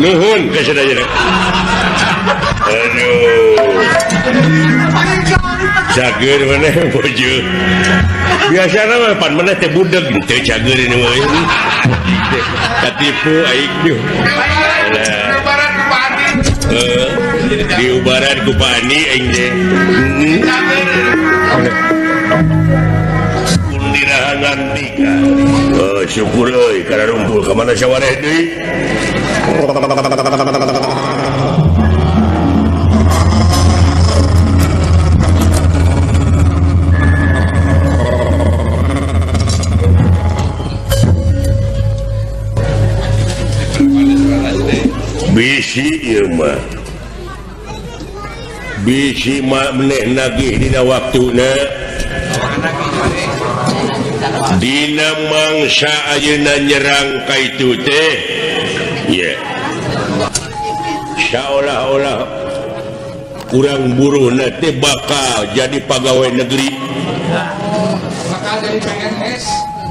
Nuhun ka sadayana. Aduh. Cager maneh bojo. Biasana mah pan maneh teh budeg teu cager ini mah. Katipu aing duh. Diubaran ku Pani aing teh. Kundirahan nanti ka. Oh syukur euy kana rumpul ka mana sawareh deui. bisi ieu mah bisi mah meneh nagih dina waktuna dina mangsa ayeuna nyerang ka itu teh ya seolah-olah kurang buruhna teh bakal jadi pegawai negeri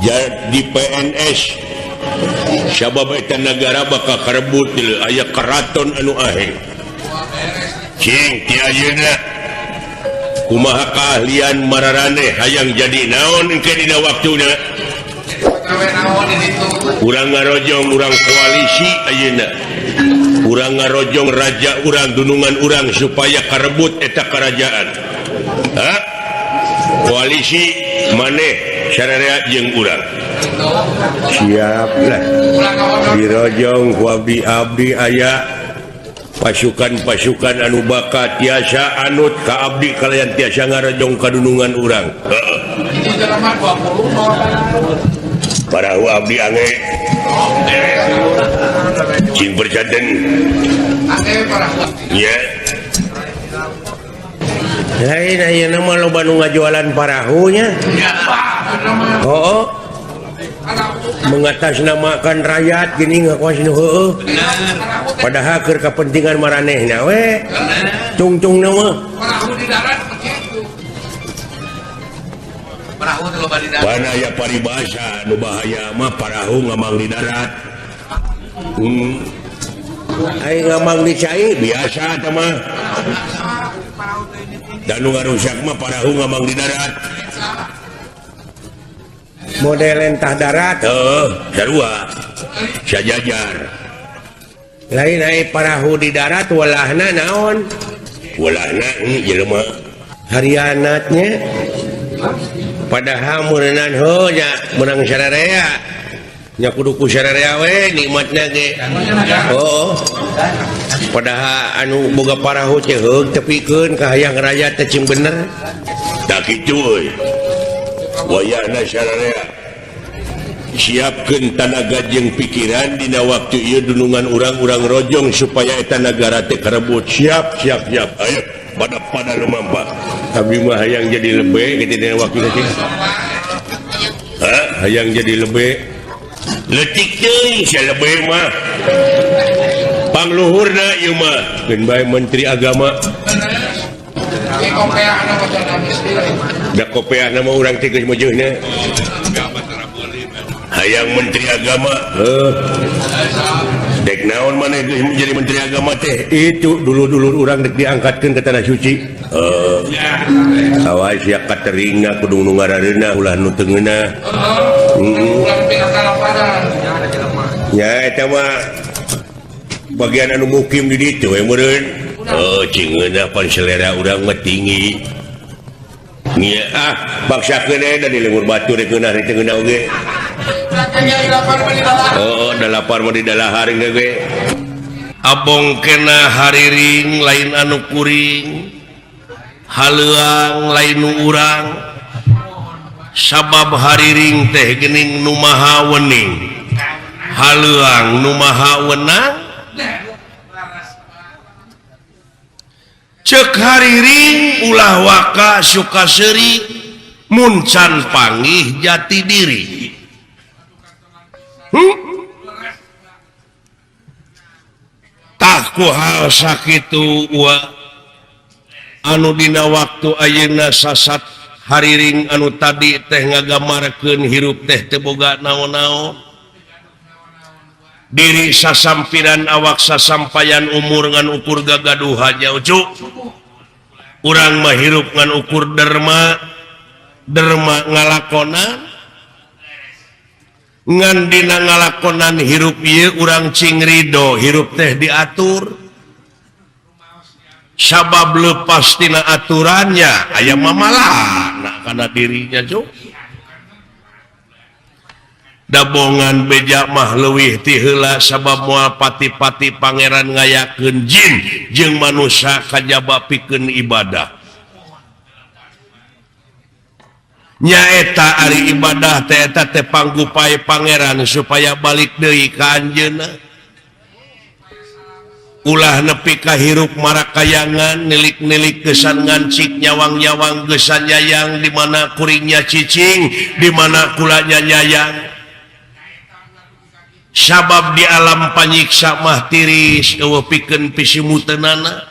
jadi PNS sabab eta negara bakal karebut aya keraton anu aheng cing ti ayeuna kumaha keahlian mararane hayang jadi naon engke dina waktuna urang ngarojong urang koalisi ayeuna urang ngarojong raja urang dunungan urang supaya karebut eta kerajaan koalisi maneh sararea jeung urang siap lah dirojong ku abdi aya pasukan-pasukan anu bakat tiasa anut ka abdi kalian tiasa ngarojong kadunungan urang parahu abdi ange cing berjaden ya lain ayeuna mah loba nu ngajualan parahunya mengatasnamakan rakyat gini ngakuas nu heueuh padahal keur kepentingan maranehna we tungtung nama pana ya paribasa nu bahaya mah parahu ngamang di darat ai ngamang di cai biasa teh mah dan nu ngarusak mah parahu ngamang di darat model entah darat sarua sajajar lain ai parahu di darat walahna naon walahna jelema harianatnya padahal meuneunan nya menang sararea nya kudu ku sararea we nikmatna ge padahal anu boga parahu teh heug tepikeun ka hayang raja teh cing bener tak kitu euy wayahna sararea siapkeun tanaga jeung pikiran dina waktu ieu dunungan urang-urang rojong supaya eta nagara teh karebut siap ayo pada lumampa abdi mah hayang jadi lebe kitu dina waktu teh hayang jadi lebe leutik teuing sia lebe mah pangluhurna ieu mah keun bae menteri agama da kopeahna mah urang teh geus meujeunna hayang menteri agama dek naon maneh jadi menteri agama teh itu dulu urang dek diangkatkeun ke tanah suci awas ya kateringa kudu nu ngarareuna ulah nu teungeuna nya eta mah bagian anu mukim di ditu we meureun cingeuna pan selera urang mah tinggi nya baksakeun da di lembur batu rek ngeunah di teungeuna oge da lapar mah di dalahar ge abong kena hariring lain anu kuring haleuang lain nu urang sabab hariring teh geuning nu maha wening haleuang nu maha wenang cek hariring ulah waka suka seuri mun can panggih jati diri tah ku hal sakitu wa anu dina waktu ayeuna sasat hariring anu tadi teh ngagamarkeun hirup teh teu boga naon-naon diri sasampiran awak sasampayan umur ngan ukur gagaduh haja ucuk urang mah hirup ngan ukur derma ngalakonan ngan dina ngalakonan hirup ieu urang cing ridho hirup teh diatur sabab lepas tina aturannya aya mamalahna kana dirinya cuk dabongan beja mah leuwih ti heula sabab moal pati-pati pangeran ngayakeun jin jeung manusia kajaba pikeun ibadah. Nyaeta ari ibadah teh eta teh panggupai pangeran supaya balik deui ka anjeunna. Ulah nepi ka hirup marakayangan nilik-nilik gesan ngancik nyawang-nyawang gesan nyayang di mana kuringnya cicing di mana kulanya nyayang. Sabab di alam panyiksa mah tiris eueuh pikeun pisimuteunana.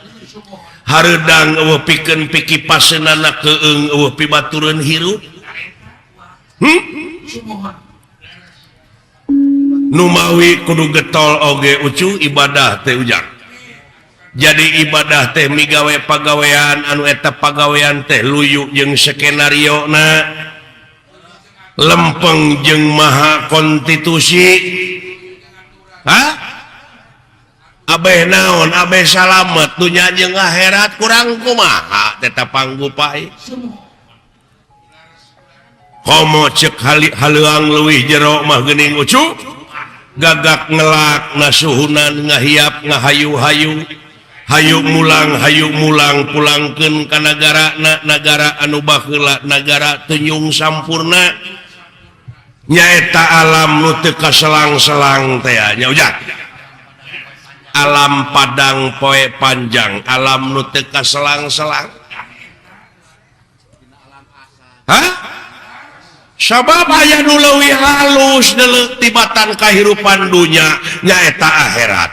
Hareudang eueuh pikeun pikipaseunana keung eueuh pibatureun hirup. Numawi kudu getol oge ucu ibadah teh ujang. Jadi ibadah teh migawe pagawean anu eta pagawean teh luyu jeung skenario na lempeng jeung maha konstitusi. Abeh naon abeh salamet dunya jeung akhirat kurang kumaha teh panggupai. Komo cek haleuang leuwih jero mah geuning ucu gagak ngelak nasuhunan ngahiap ngahayu-hayu hayu mulang pulangkeun ka nagara anu baheula nagara teu sampurna nyaeta alam nu teu kaselang-selang teh nya ujang alam padang poe panjang alam nu teu kaselang-selang. Sabab aya nu leuwih halus deuleu tibatan kahirupan dunya nyaeta akhirat.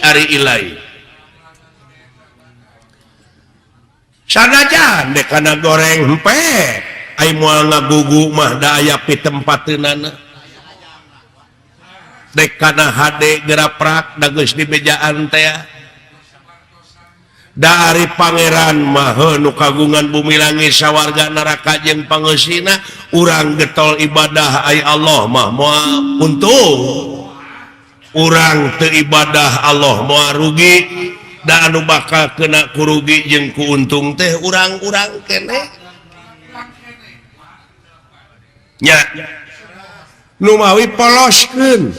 Ari ilahi. Sanajan dek kana goreng hempe, ai moal ngagugu mah da aya pitempateunana. Dek kana hade geraprak da geus di bejaan teh. Dari pangeran mah nu kagungan bumi langit sawarga neraka jeung pangeusina urang getol ibadah ai Allah mah moal untung urang teu ibadah Allah moal rugi da anu bakal kena kurugi jeung ku untung teh urang-urang keneh nya nu mawi poloskeun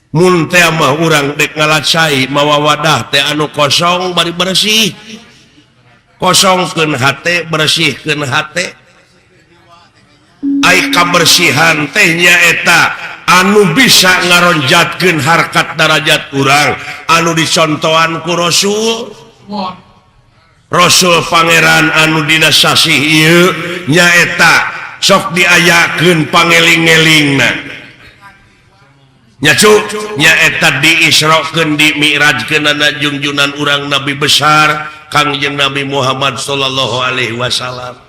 mun teh mah urang dek ngalacai mawa wadah teh anu kosong bari bersih kosongkeun hate bersihkeun hate ai kabersihan teh nyaeta anu bisa ngaronjatkeun harkat darajat urang anu dicontohan ku Rasul pangeran anu dina sasih ieu nyaeta sok diayakeun pangeling-elingna nyacu nyaeta diisrokeun di mi'rajkeunana junjunan urang nabi besar Kangjeng Nabi Muhammad sallallahu alaihi wasallam.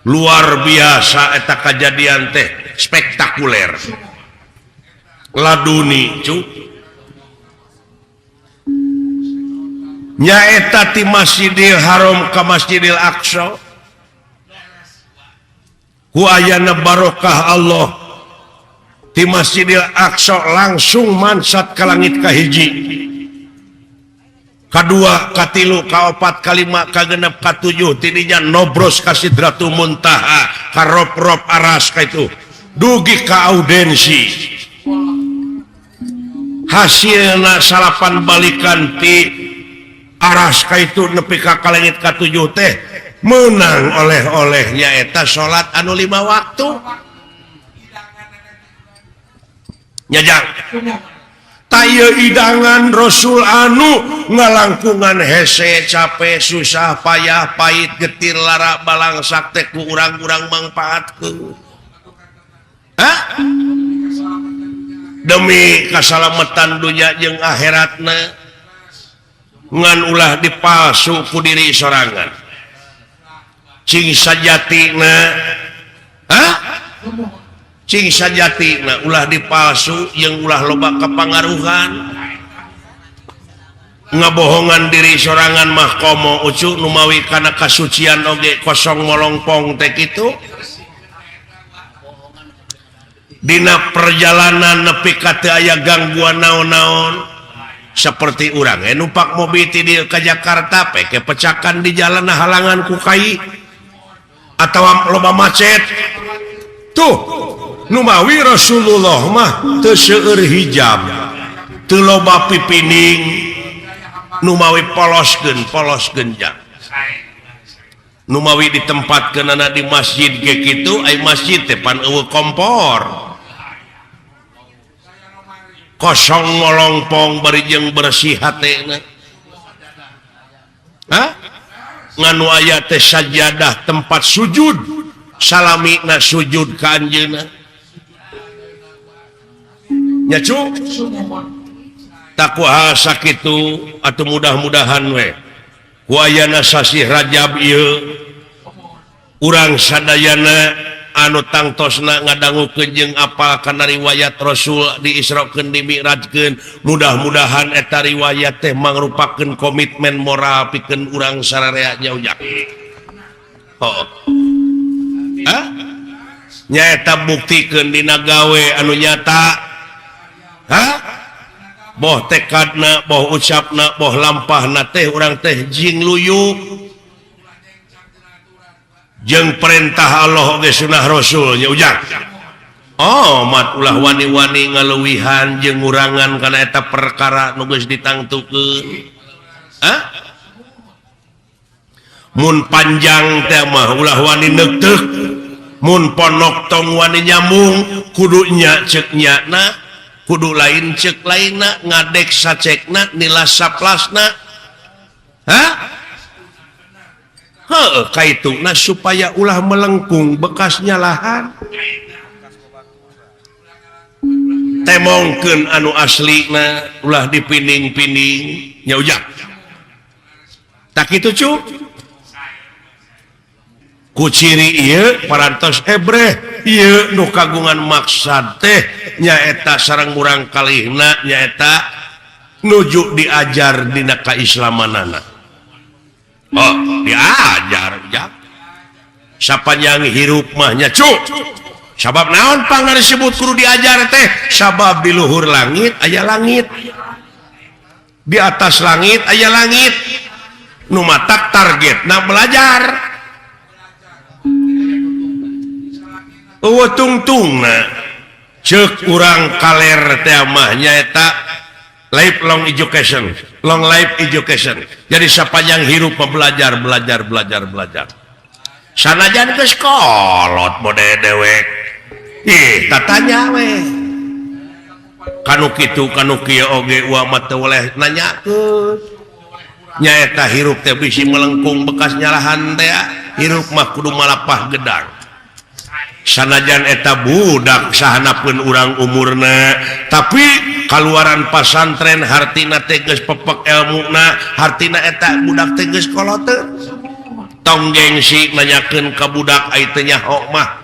Luar biasa eta kejadian teh spektakuler. Laduni cu. Nyaeta ti Masjidil Haram ka Masjidil Aqsa. Ku ayana barokah Allah di Masjidil Aqsa langsung mansat ka langit kahiji kadua katilu kaopat kalima kagenep katujuh tidinya nobros ka Sidratul Muntaha ka rob-rob aras ka itu dugi ka audensi hasilna salapan balikan ti aras ka itu nepi ka langit katujuh teh menang oleh-olehnya eta salat anu 5 waktu nyajang taya idangan Rasul anu ngalangkungan hese capek susah payah pahit getir lara balangsak teh ku urang-urang mangpaatkeun demi kasalamatan dunya jeung akhiratna ngan ulah dipalsu ku diri sorangan cing sajatina ulah dipalsu yang ulah loba kepangaruhan ngabohongan diri sorangan mah komo ucu numawi kana kasucian oge kosong molongpong teh kitu dina perjalanan nepi ka teu aya gangguan naon-naon seperti urang numpak mobil di ke Jakarta peke pecakan di jalan halangan ku kai atau loba macet tuh numawi Rasulullah mah teu seueur hijab teu loba pipining numawi polos genjang numawi ditempatkeun di masjid ge kitu ai masjid teh pan eueuh kompor kosong ngolompong bari jeung bersih hatena nganu aya teh sajadah tempat sujud salamina sujud ka anjeunna nya cu tak kuaha sakitu atuh mudah-mudahan we ku ayana sasih Rajab ieu urang sadayana anu tangtosna ngadangukeun jeung apa kana riwayat Rasul diisrokeun dimi'rajkeun mudah-mudahan eta riwayat teh mangrupakeun komitmen moral pikeun urang sararea nyaujak nyaeta buktikeun dina gawe anu nyata boh tekadna boh ucapna boh lampahna teh urang teh jing luyuk jeung perintah Allah ge sunah Rasulnya ujang mat ulah wani-wani ngaleuwihan jeung ngurangan kana eta perkara nu geus ditangtukeun mun panjang teh mah ulah wani neukteuk mun ponok tong wani nyambung kudu nya ceuk nyana kudu lain ceuk lainna ngadek sacekna nilas saplasna kaituna supaya ulah melengkung bekasnya lahan temongkeun anu aslina ulah dipining-pining nyaujak tak kitu cu ku ciri ieu parantos hebreh ieu nu kagungan maksad teh nyaeta sareng urang kalihna nyaeta nuju diajar dina kaislamanana diajar ya sapanjang hirup mahnya cu sabab naon pangna disebut kudu diajar teh sabab di luhur langit aya langit di atas langit aya langit nu matak targetna belajar eueuh tungtungna ceuk urang kaler teh mah nyaeta lifelong education, long life education. Jadi sepanjang hirup belajar. Sanajan geus kolot mode dewek. Tatanya we. Kanu kitu kanu kieu oge wa mah teu oleh nanyakeun. Nyaeta hirup teh bisi melengkung bekas nyalahan teh. Hirup mah kudu malapah gedang. Sanajan eta budak sahanapeun urang umurna tapi kaluaran pasantren hartina teh geus pepek elmuna hartina eta budak teh geus koloteun tong gengsi nanyakeun ka budak ai teh nyaho mah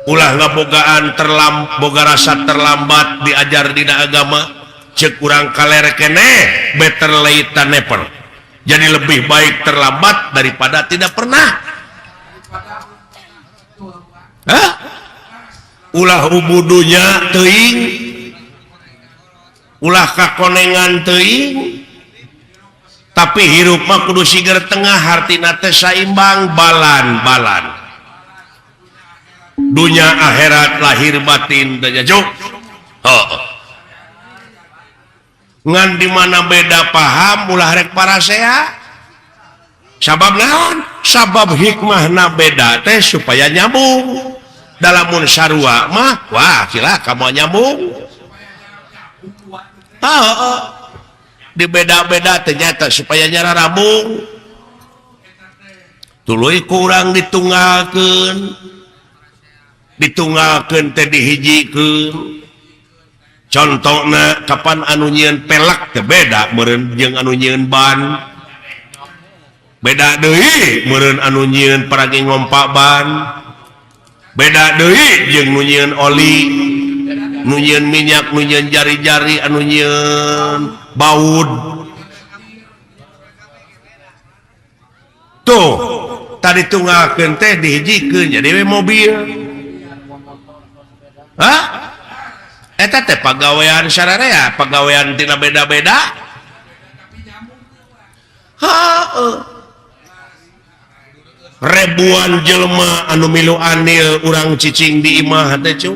ulah ngabogaan boga rasa terlambat diajar dina agama ceuk urang kaler keneh better late than never jadi lebih baik terlambat daripada tidak pernah ulah ubudunya teuing ulah kakonengan teuing tapi hirup mah kudu siger tengah hartina teh saimbang balan dunya akhirat lahir batin teh juk ngan di mana beda paham ulah rek parasea sabab naon sabab hikmahna beda teh supaya nyambung dalamun sarua mah wah kira kamu nyambung di beda-beda ternyata supaya nyara rabung tuluy kurang ditunggalkeun teh dihijikeun contohna kapan anu nyieun pelak teh beda meureun jeung anu nyieun ban beda deui meureun anu nyieun paragi ngompak ban beda deui jeung nu nyieun oli nu nyieun minyak nu nyieun jari-jari anu nyieun baud tuh tadi tunggalkeun teh dihijikeun jadi we mobil eta teh pagawean sararea pagawean tina beda-beda ribuan jelema anu milu anil urang cicing di imah teh cu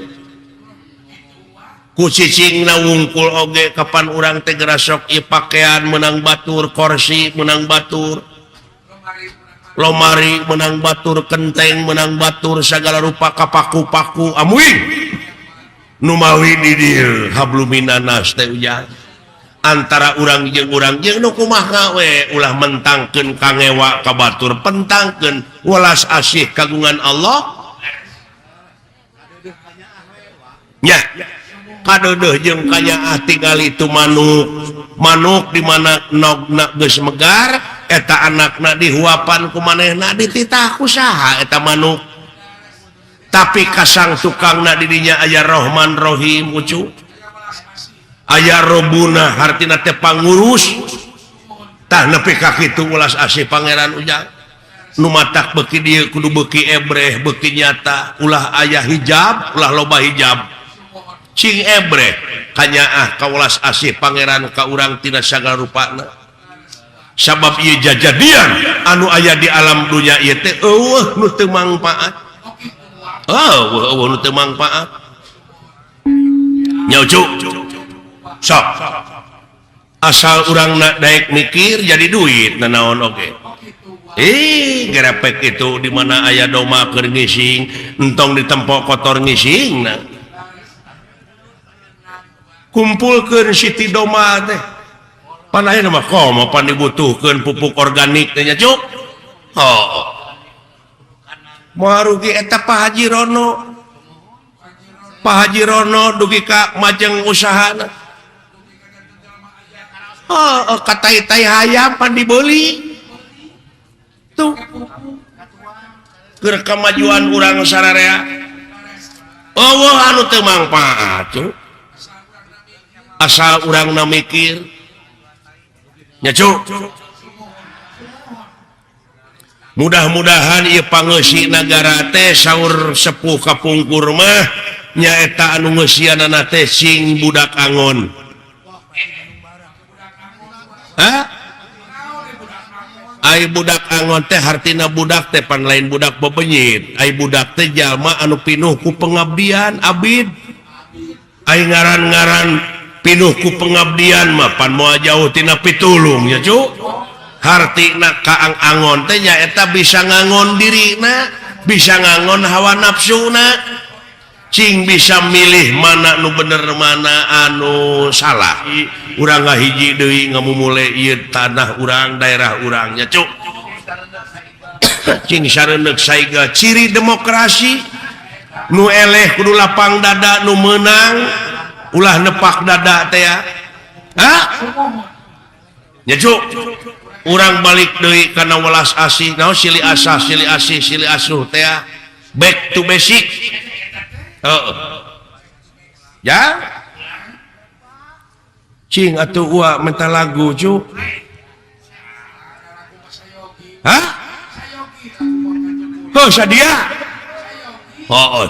ku cicing na wungkul oge kapan urang teh gerasok ieu pakaian menang batur kursi menang batur lomari menang batur kenteng menang batur segala rupa kapaku-paku amuing nu mawi di dieu hablum minanas teh ujar antara urang jeung nu kumaha we ulah mentangkeun kangewa ka batur pentangkeun welas asih kagungan Allah nya kadeudeuh jeung kanyaah tinggal itu manuk di mana nogna geus megar eta anakna dihuapan ku manehna dititah ku saha eta manuk tapi kasang tukangna di dinya aya Rahman Rahim ucu aya Robuna hartina teh pangurus tah nepi ka kitu ulas asih pangeran ujang nu matak beuki dieu kudu beuki ebreh beuki nyata ulah aya hijab ulah loba hijab cing ebreh kanyaah kaulas asih pangeran ka urang tina sagala rupana sabab ieu jajadian anu aya di alam dunya ieu teh eueuh nu teu mangpaat eueuh nu teu mangpaat nya ucu sok asal urangna daek mikir jadi duit nanaon oge gerepek itu di mana aya doma keur ngising entong ditempo kotor ngisingna kumpulkeun siti doma teh panaheuna mah komo pan dibutuhkeun pupuk organik teh nya cuk moal rugi eta Pak Haji Rono dugi ka majeng usahana katai-tai hayam pan dibeli tuh keur kamajuan urang sararea anu teu mangpaat cuk asal urang na mikir nya cuk mudah-mudahan ieu pangeusi nagara teh saur sepuh kapungkur mah nyaeta anu ngeusianana teh sing budak angon ai budak angon teh hartina budak teh pan lain budak bebenyit ai budak teh jalma anu pinuh ku pengabdian abid ai ngaran-ngaran pinuh ku pengabdian mah pan moal jauh tina pitulung ya cu hartina kaang angon teh nyaeta bisa ngangon dirina bisa ngangon hawa nafsuna cing bisa milih mana nu bener mana anu salah urang ngahiji deui ngamumule ieu tanah urang daerah urang nya cu cing sareuneuh saiga ciri demokrasi nu eleh kudu lapang dada nu meunang ulah nepak dada teh ya nya cu urang balik deui kana welas asih naon silih asah silih asih silih asuh teh ya back to basic ya cing atuh ua minta lagu cu sadia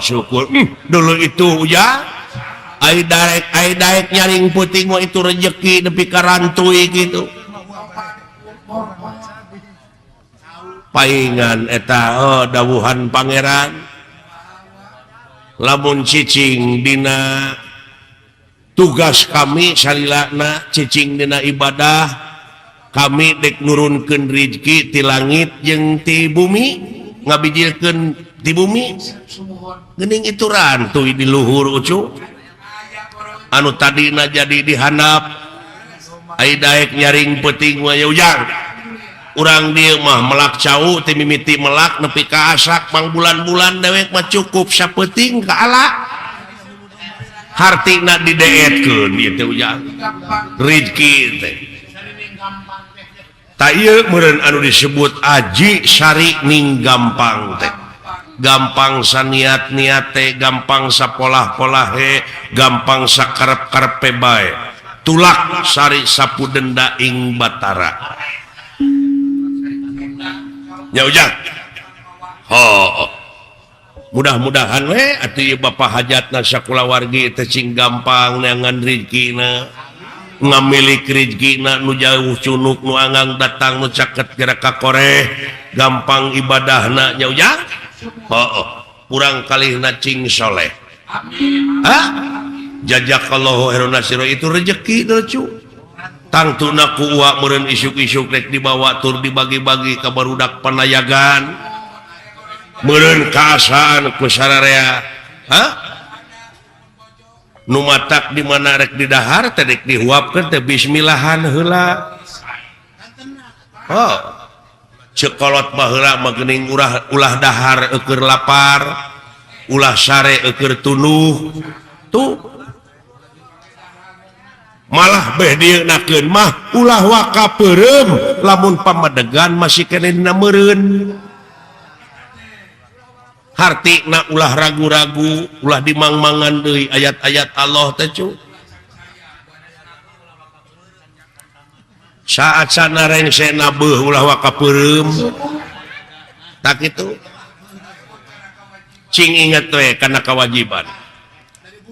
syukur dulu itu ya ai daek nyaring puting mah itu rezeki nepi ka rantui gitu paingan eta dawuhan pangeran lamun cicing dina tugas kami salilana cicing dina ibadah kami dek nurunkeun rezeki ti langit jeung ti bumi ngabijilkeun ti bumi geuning itu rantuy di luhur ucu anu tadina jadi dihandap ai daek nyaring peuting we ujang urang dieu mah melak cau teh mimiti melak nepi ka asak pang bulan-bulan dewek mah cukup sapeuting ka ala hartina dideetkeun ieu teh ujang rezeki teh ta ieu meureun anu disebut aji sari ning gampang teh gampang saniat-niat teh gampang sapolah-polah gampang sakarep-karepe bae tulak sari sapu denda ing batara ya ujang mudah-mudahan atuh Bapak hajatna sakulawargi teh cing gampang neangan rezekina ngamilik rezekina nu jauh cunuk nu angang datang nu caket gerak ka koreh gampang ibadahna nya ujang kurang kalihna cing soleh jazakallahu khairan nasira itu rezeki cu tangtuna ku uwa meureun isuk-isuk rek dibawa tur dibagi-bagi ka barudak panayagan meureun kaasaan ku sararea nu matak di mana rek di dahar teh rek dihuapkeun teh bismillahan heula cekolot baheula mah geuning ulah dahar eukeur lapar ulah sare eukeur tunuh tuh malah beh dienakeun mah ulah waka peureum lamun pamadegan masih keneh dina meureun hartina ulah ragu-ragu ulah dimangmangan deui ayat-ayat Allah teh cu saat sana rengsena beuh ulah waka peureum tak kitu cing inget we kana kewajiban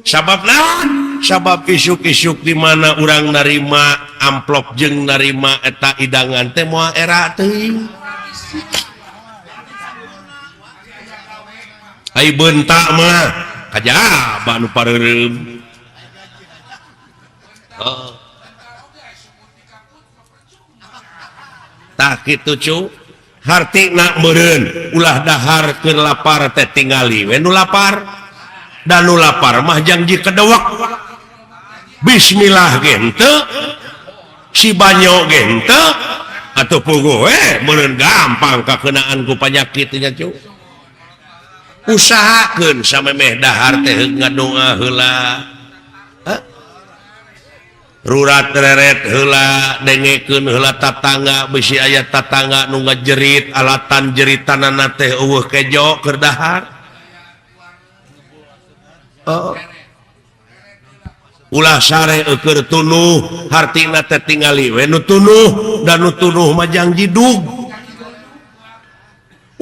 sabab naon sabab isuk-isuk di mana urang narima amplop jeung narima eta idangan teh moal era teuing ai bentak mah kajaba nu pareureum tah kitu cu hartina meureun ulah dahar keur lapar teh tingali we nu lapar dan nu lapar mah janji kedewek bismillah ge henteu si banyo ge henteu atuh puguh meureun gampang kakeunaan ku panyakit nya cu usahakeun samemeh dahar teh ngadoa heula rurat reret heula dengekeun heula tatangga bisi aya tatangga nu ngajerit alatan jeritanana teh eueuh kejo keur dahar ulah sare eukeur tunuh hartina teh tingali we nu tunuh dan nu tunuh mah janji dug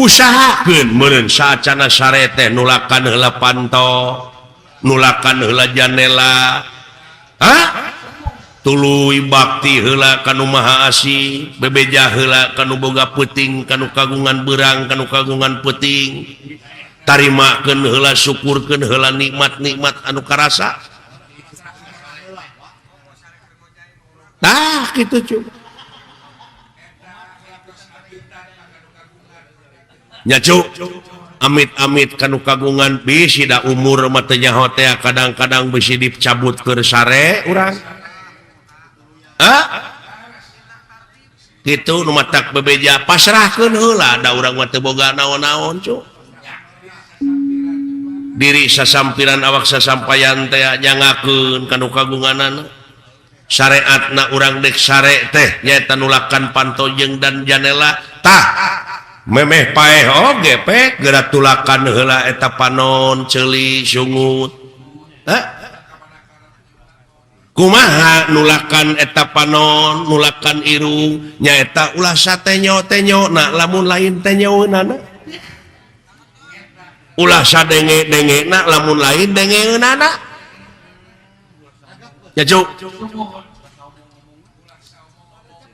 usahakeun meureun saacana sare teh nulakan heula panto nulakan heula janela tuluy bakti heula kanu maha asih bebeja heula kanu boga peuting kanu kagungan beurang kanu kagungan peuting tarimakeun heula syukurkeun heula nikmat-nikmat anu karasa tah kitu cu nya cu amit-amit kanu kagungan bisi da umur mah teu nyaho teh kadang-kadang bisi dicabut keur sare urang kitu nu matak bebeja pasrahkeun heula da urang mah teu boga naon-naon cu diri sasampiran awak sasampayan teh nyangakeun kanu kagunganana syariatna urang dek sare teh nyaeta nulakan panto jeung dan janela tah memeh paeh oge pek geura tulakan heula eta panon ceuli sungut kumaha nulakan eta panon nulakan irung nyaeta ulah satenyo-tenyo na lamun lain tenyoeunana ulah sadenge-dengena lamun lain dengeunana ya cu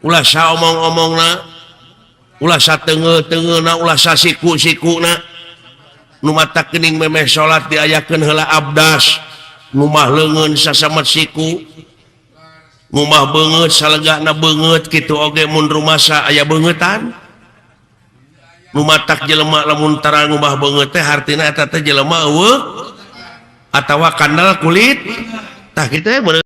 ulah saomong-omongna ulah sateungeuh-teungeuhna ulah sasiku-sikuna nu matak geuning memeh salat diayakeun heula abdas ngumah leungeun sasamet siku ngumah beungeut salegana beungeut kitu oge mun rumasa aya beungetan nu matak jelema lamun tara ngumah beungeut teh hartina eta teh jelema eueuh atawa kandal kulit tah kitu